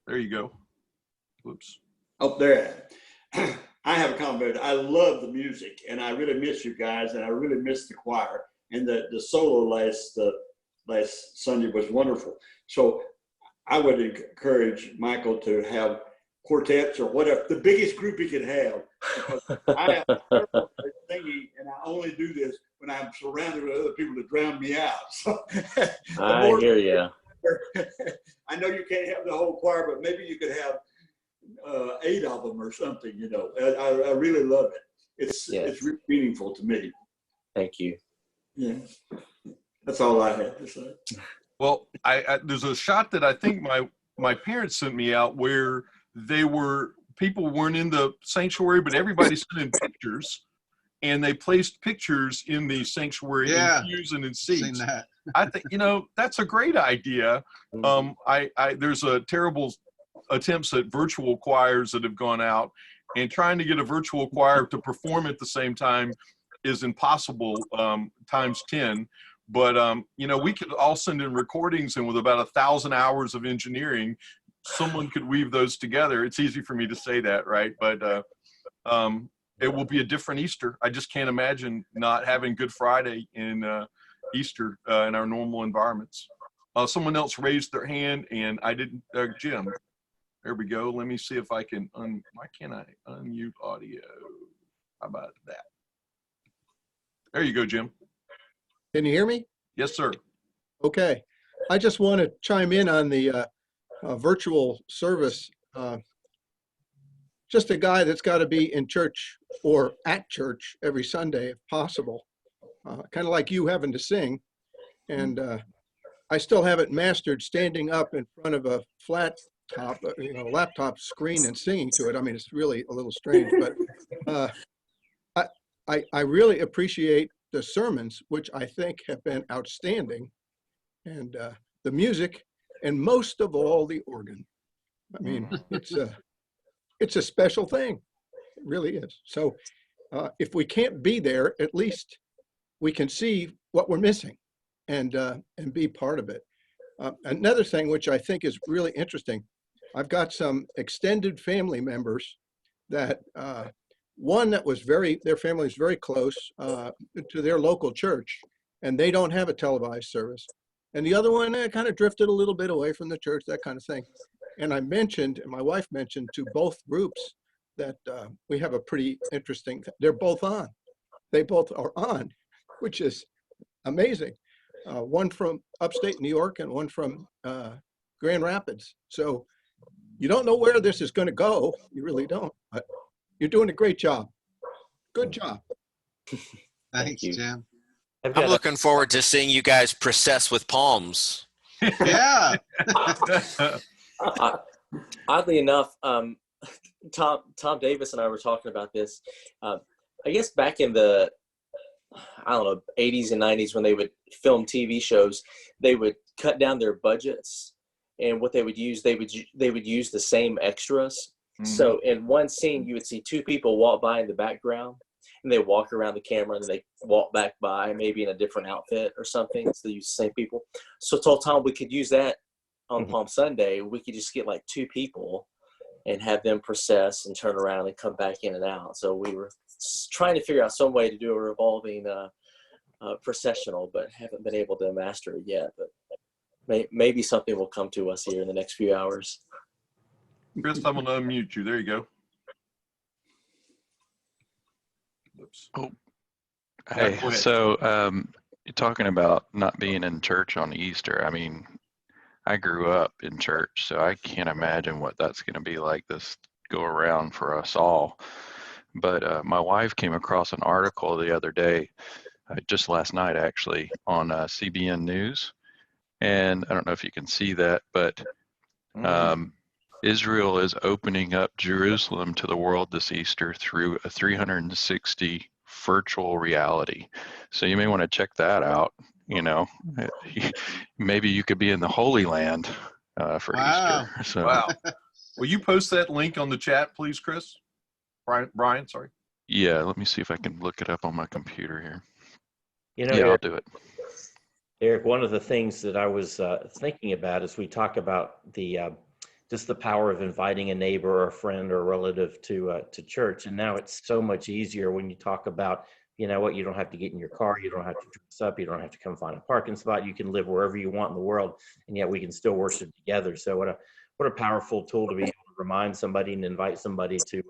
There you go. Whoops. Oh, there. I have a comment. I love the music, and I really miss you guys, and I really miss the choir. And the solo last Sunday was wonderful. So I would encourage Michael to have quartets or whatever, the biggest group he could have. I am terrible at singing, and I only do this when I'm surrounded with other people to drown me out. So I hear you. I know you can't have the whole choir, but maybe you could have 8 of them or something. I really love it. It's really meaningful to me. Thank you. Yeah, that's all I had to say. Well, there's a shot that I think my parents sent me out where people weren't in the sanctuary, but everybody sent in pictures, and they placed pictures in the sanctuary in pews and in seats. Seen that. I think that's a great idea. There's a terrible attempts at virtual choirs that have gone out, and trying to get a virtual choir to perform at the same time is impossible times 10. But we could all send in recordings, and with about 1,000 hours of engineering, someone could weave those together. It's easy for me to say that, right? But it will be a different Easter. I just can't imagine not having Good Friday in Easter in our normal environments. Someone else raised their hand, and I didn't. Jim, there we go. Let me see if I can. Why can't I unmute audio? How about that? There you go, Jim. Can you hear me? Yes, sir. Okay. I just want to chime in on the virtual service. Just a guy that's got to be in church or at church every Sunday if possible. Kind of like you having to sing. And I still haven't mastered standing up in front of a flat top, laptop screen and singing to it. I mean, it's really a little strange, but I really appreciate the sermons, which I think have been outstanding, and the music, and most of all, the organ. I mean, it's a special thing. It really is. So if we can't be there, at least we can see what we're missing and be part of it. Another thing which I think is really interesting, I've got some extended family members that one that was their family is very close to their local church, and they don't have a televised service. And the other one kind of drifted a little bit away from the church, that kind of thing. And my wife mentioned to both groups that we have a pretty interesting, they're both on. They both are on, which is amazing. One from upstate New York and one from Grand Rapids. So you don't know where this is going to go. You really don't. But you're doing a great job. Good job. Thanks, Jim. I'm looking forward to seeing you guys process with palms. Yeah. Oddly enough, Tom Davis and I were talking about this. I guess back in the, 80s and 90s, when they would film TV shows, they would cut down their budgets, and what they would use the same extras. Mm-hmm. So in one scene, you would see 2 people walk by in the background, and they walk around the camera, and they walk back by, maybe in a different outfit or something. So they use the same people. So I told Tom we could use that on Palm Sunday. We could just get like 2 people and have them process and turn around and come back in and out. So we were trying to figure out some way to do a revolving processional, but haven't been able to master it yet. But maybe something will come to us here in the next few hours. Chris, I'm going to unmute you. There you go. Oops. Oh, hey, so you're talking about not being in church on Easter. I mean, I grew up in church, so I can't imagine what that's going to be like this go around for us all. But my wife came across an article the other day, just last night actually, on CBN News. And I don't know if you can see that, but Israel is opening up Jerusalem to the world this Easter through a 360 virtual reality. So you may want to check that out. You know, maybe you could be in the Holy Land for Wow. Easter. So Wow. Will you post that link on the chat, please, Chris? Brian, sorry. yeah, let me see if I can look it up on my computer here. You know, Yeah, I'll Eric, do it. Eric, one of the things that I was thinking about as we talk about the just the power of inviting a neighbor or a friend or a relative to church, and now it's so much easier when you talk about, you know what, you don't have to get in your car, you don't have to dress up, you don't have to come find a parking spot, you can live wherever you want in the world, and yet we can still worship together. So what a powerful tool to be able to remind somebody and invite somebody to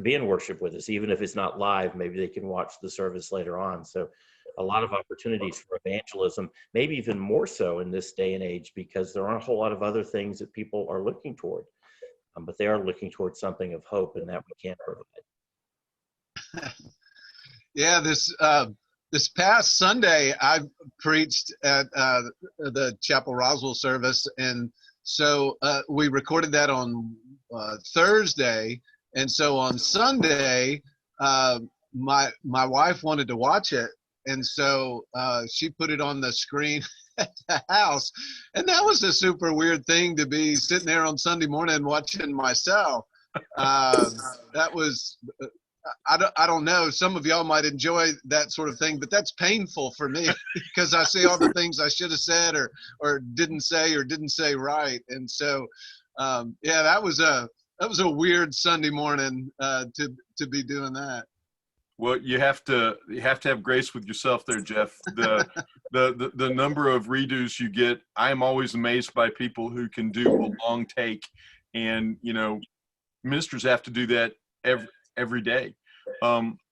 be in worship with us, even if it's not live. Maybe they can watch the service later on. So a lot of opportunities for evangelism, maybe even more so in this day and age, because there aren't a whole lot of other things that people are looking toward, but they are looking towards something of hope, and that we can provide. Yeah, this past Sunday, I preached at the Chapel Roswell service, and so we recorded that on Thursday, and so on Sunday, my wife wanted to watch it, and so she put it on the screen at the house, and that was a super weird thing to be sitting there on Sunday morning watching myself. That was. I don't know. Some of y'all might enjoy that sort of thing, but that's painful for me because I see all the things I should have said or didn't say right. And so, yeah, that was a weird Sunday morning to be doing that. Well, you have to have grace with yourself there, Jeff. The number of redos you get, I am always amazed by people who can do a long take, and ministers have to do that every day.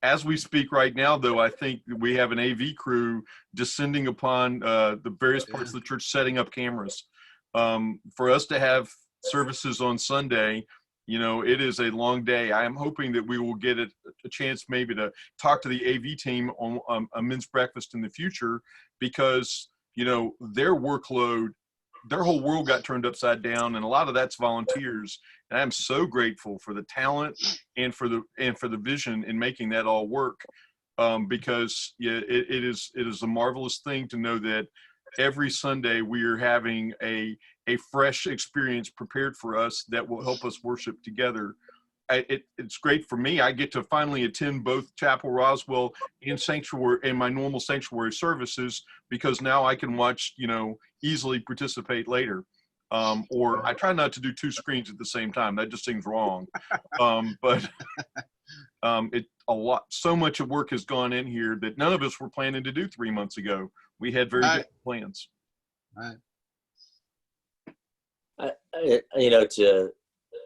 As we speak right now, though, I think we have an AV crew descending upon the various parts of the church, setting up cameras. For us to have services on Sunday, it is a long day. I am hoping that we will get a chance maybe to talk to the AV team on a men's breakfast in the future, because, their workload, their whole world got turned upside down, and a lot of that's volunteers. And I'm so grateful for the talent and for the vision in making that all work, because it is a marvelous thing to know that every Sunday we are having a fresh experience prepared for us that will help us worship together. It's great for me. I get to finally attend both Chapel Roswell and Sanctuary and my normal Sanctuary services, because now I can watch, easily participate later. Or I try not to do two screens at the same time. That just seems wrong. But so much of work has gone in here that none of us were planning to do 3 months ago. We had very different plans. Right.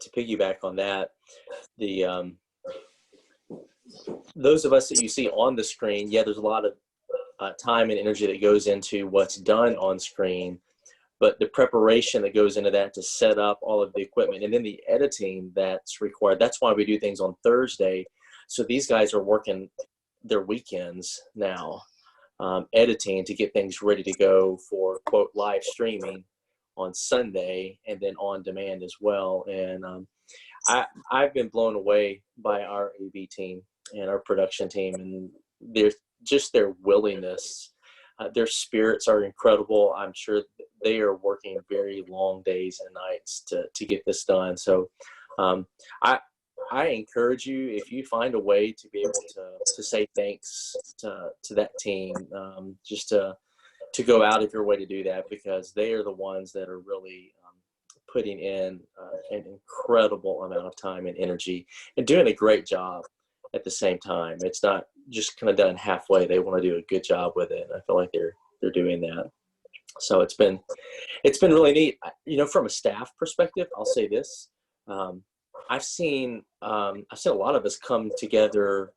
To piggyback on that, those of us that you see on the screen, there's a lot of time and energy that goes into what's done on screen, but the preparation that goes into that to set up all of the equipment, and then the editing that's required. That's why we do things on Thursday. So these guys are working their weekends now, editing to get things ready to go for, quote, live streaming on Sunday, and then on demand as well. And I've been blown away by our AV team and our production team, and their willingness. Their spirits are incredible. I'm sure they are working very long days and nights to get this done. So I encourage you, if you find a way to be able to say thanks to that team, just to go out of your way to do that, because they are the ones that are really putting in an incredible amount of time and energy and doing a great job at the same time. It's not just kind of done halfway. They want to do a good job with it. I feel like they're doing that. So it's been really neat. From a staff perspective, I'll say this. I've seen a lot of us come together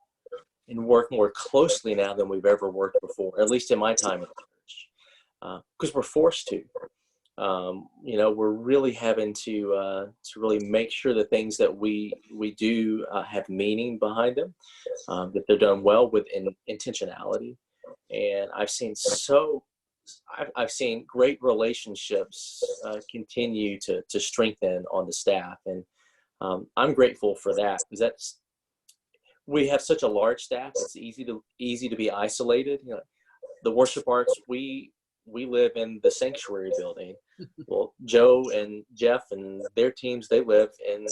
and work more closely now than we've ever worked before, at least in my time in the church, because we're forced to. We're really having to really make sure the things that we do have meaning behind them, that they're done well with intentionality. And I've seen so I've seen great relationships continue to strengthen on the staff, and I'm grateful for that, because we have such a large staff. It's easy to be isolated. You know, the worship arts, we live in the sanctuary building. Well, Joe and Jeff and their teams, they live in,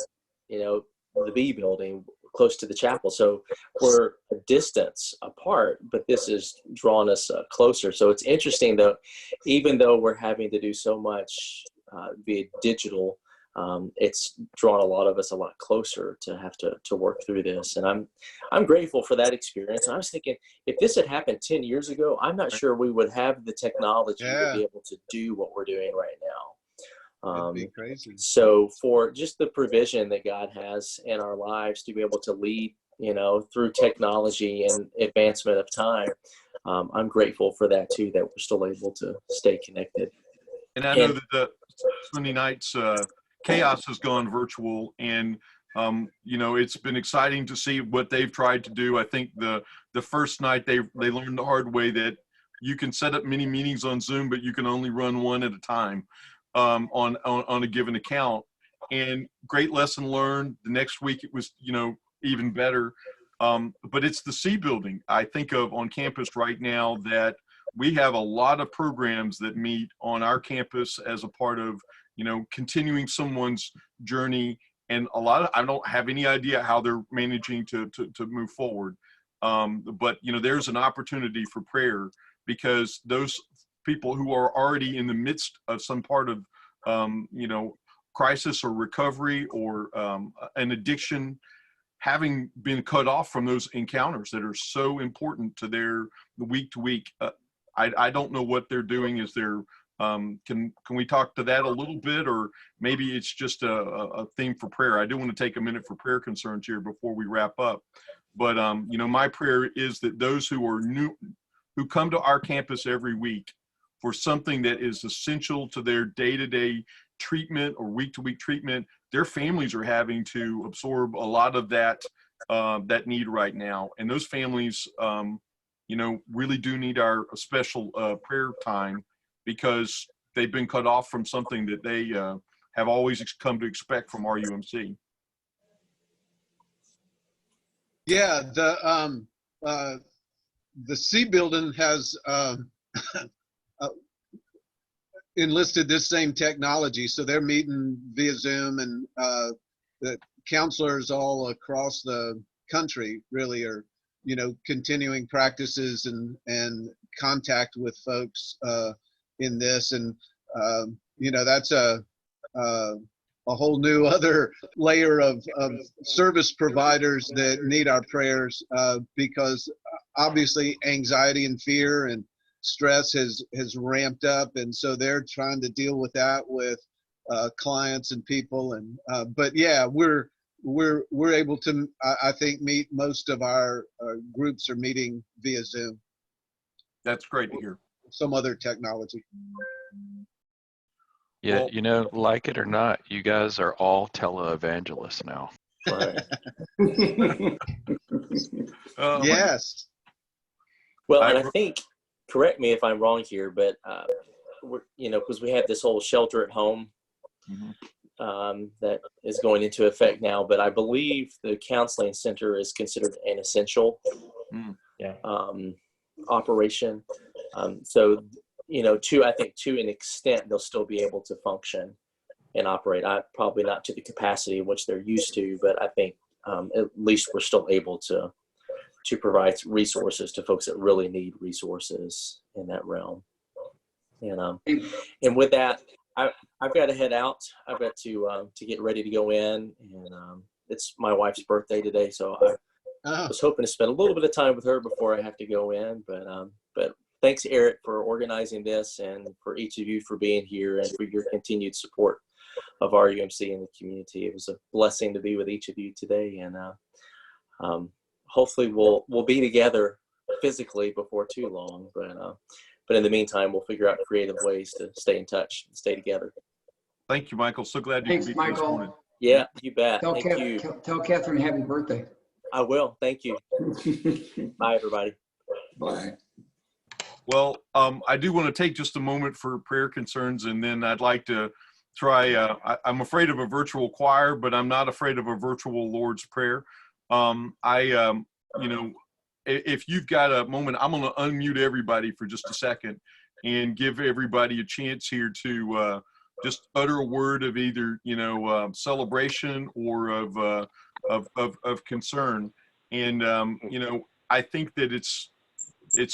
you know, the B building close to the chapel. So we're a distance apart, but this has drawn us closer. So it's interesting, though, even though we're having to do so much via digital, it's drawn a lot of us a lot closer to have to work through this. And I'm grateful for that experience. And I was thinking, if this had happened 10 years ago, I'm not sure we would have the technology to be able to do what we're doing right now. It'd be crazy. So for just the provision that God has in our lives to be able to lead, you know, through technology and advancement of time, I'm grateful for that too, that we're still able to stay connected. And I know that the Sunday nights chaos has gone virtual, and you know, it's been exciting to see what they've tried to do. I think the first night they learned the hard way that you can set up mini meetings on Zoom, but you can only run one at a time on a given account. And great lesson learned. The next week it was, you know, even better. But it's the C building I think of on campus right now, that we have a lot of programs that meet on our campus as a part of, you know, continuing someone's journey. And a lot of, I don't have any idea how they're managing to move forward. But, you know, there's an opportunity for prayer, because those people who are already in the midst of some part of, you know, crisis or recovery or an addiction, having been cut off from those encounters that are so important to their week to week. I don't know what they're doing. Is there, can we talk to that a little bit, or maybe it's just a theme for prayer? I do want to take a minute for prayer concerns here before we wrap up. But, you know, my prayer is that those who are new, who come to our campus every week for something that is essential to their day-to-day treatment or week-to-week treatment, their families are having to absorb a lot of that that need right now. And those families, you know, really do need our special prayer time, because they've been cut off from something that they have always come to expect from RUMC. Yeah, the C building has enlisted this same technology, so they're meeting via Zoom, and the counselors all across the country really are, you know, continuing practices and contact with folks in this, and you know, that's a whole new other layer of service providers that need our prayers, because obviously anxiety and fear and stress has ramped up, and so they're trying to deal with that with clients and people. And but yeah, we're able to, I think, meet. Most of our groups are meeting via Zoom. That's great to hear. Some other technology. Yeah, you know, like it or not, you guys are all televangelists now. Right. Yes. Well, and I think, correct me if I'm wrong here, but we're, you know, because we have this whole shelter at home that is going into effect now, but I believe the counseling center is considered an essential operation. So, you know, I think to an extent, they'll still be able to function and operate. Probably not to the capacity in which they're used to, but I think at least we're still able to provide resources to folks that really need resources in that realm. And with that, I've got to head out. I've got to get ready to go in, and it's my wife's birthday today, so I was hoping to spend a little bit of time with her before I have to go in. But thanks, Eric, for organizing this, and for each of you for being here and for your continued support of RUMC and the community. It was a blessing to be with each of you today, and hopefully we'll be together physically before too long. But in the meantime, we'll figure out creative ways to stay in touch and stay together. Thank you, Michael. So glad you Thanks, could be here this Michael. morning. Yeah, you bet. Tell Thank you. Tell Catherine happy birthday. I will. Thank you. Bye, everybody. Bye. Well, I do want to take just a moment for prayer concerns, and then I'd like to try, I'm afraid of a virtual choir, but I'm not afraid of a virtual Lord's Prayer. If you've got a moment, I'm going to unmute everybody for just a second and give everybody a chance here to just utter a word of either, celebration or of concern. And, I think that it's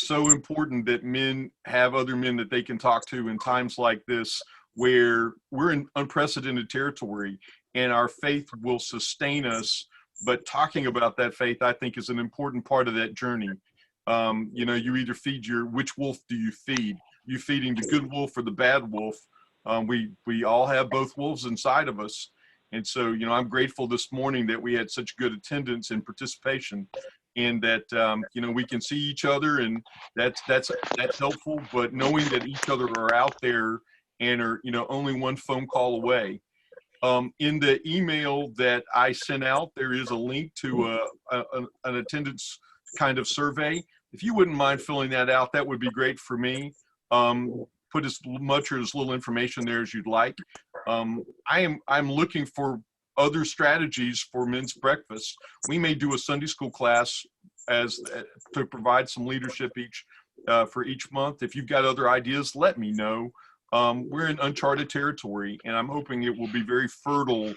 so important that men have other men that they can talk to in times like this, where we're in unprecedented territory and our faith will sustain us. But talking about that faith, I think, is an important part of that journey. You either feed which wolf do you feed? You feeding the good wolf or the bad wolf? We all have both wolves inside of us. And so, I'm grateful this morning that we had such good attendance and participation, and that, we can see each other, and that's helpful, but knowing that each other are out there and are, only one phone call away. In the email that I sent out, there is a link to an attendance kind of survey. If you wouldn't mind filling that out, that would be great for me. Put as much or as little information there as you'd like. I'm looking for other strategies for men's breakfast. We may do a Sunday school class to provide some leadership for each month. If you've got other ideas, let me know. We're in uncharted territory, and I'm hoping it will be very fertile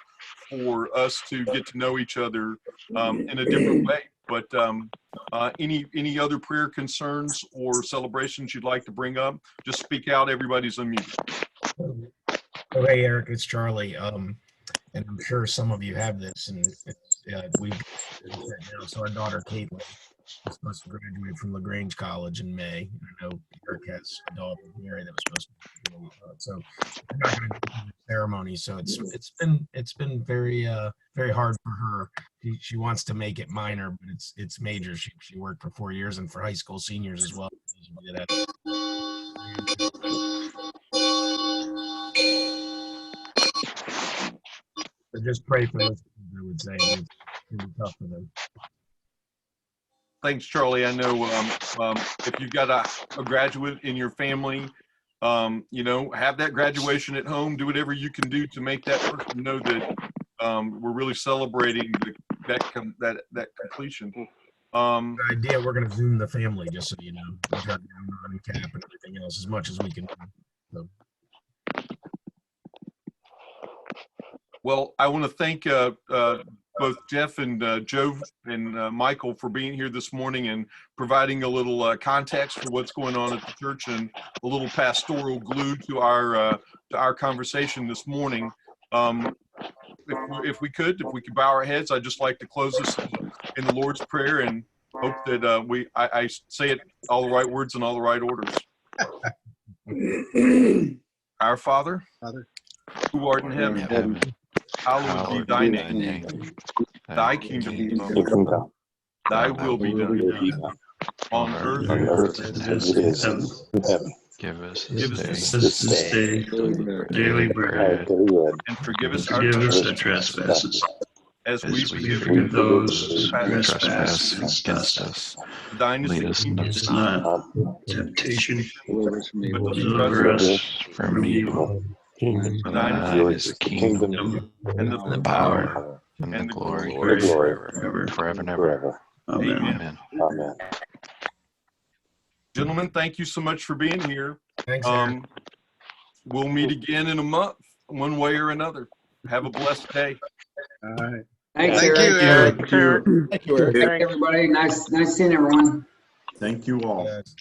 for us to get to know each other in a different way. But any other prayer concerns or celebrations you'd like to bring up, just speak out. Everybody's unmuted. Oh, hey, Eric, it's Charlie. And I'm sure some of you have this, and we've now. So our daughter Caitlin is supposed to graduate from LaGrange College in May. I know Eric has a daughter, Mary, that was supposed to be. So we're not going to do the ceremony. So it's been very very hard for her. She wants to make it minor, but it's major. She worked for 4 years, and for high school seniors as well. So just pray for those, I would say. It's really tough for them. Thanks, Charlie. I know if you've got a graduate in your family, have that graduation at home. Do whatever you can do to make that person know that we're really celebrating that completion. The idea, we're going to Zoom the family, just so you know. We'll try to get them on cap and everything else as much as we can do. So. Well, I want to thank both Jeff and Joe and Michael for being here this morning and providing a little context for what's going on at the church and a little pastoral glue to our conversation this morning. If we could bow our heads, I'd just like to close this in the Lord's Prayer and hope that I say it all the right words in all the right orders. Our Father, who art in heaven, hallowed be thy name. Thy kingdom come. Thy will be done on earth as it is in heaven. Give us this day daily bread, and forgive us our trespasses, as we forgive those who trespass against us. Thine is lead the us kingdom, not temptation, but deliver us from evil. For thine is the kingdom, and the power, and the glory, forever and ever. Amen. Amen. Gentlemen, thank you so much for being here. Thanks, Eric. We'll meet again in a month, one way or another. Have a blessed day. All right. Thanks, Thank Eric. you, Eric. Thank you, Eric. Thanks, everybody. Nice seeing everyone. Thank you all. Yes.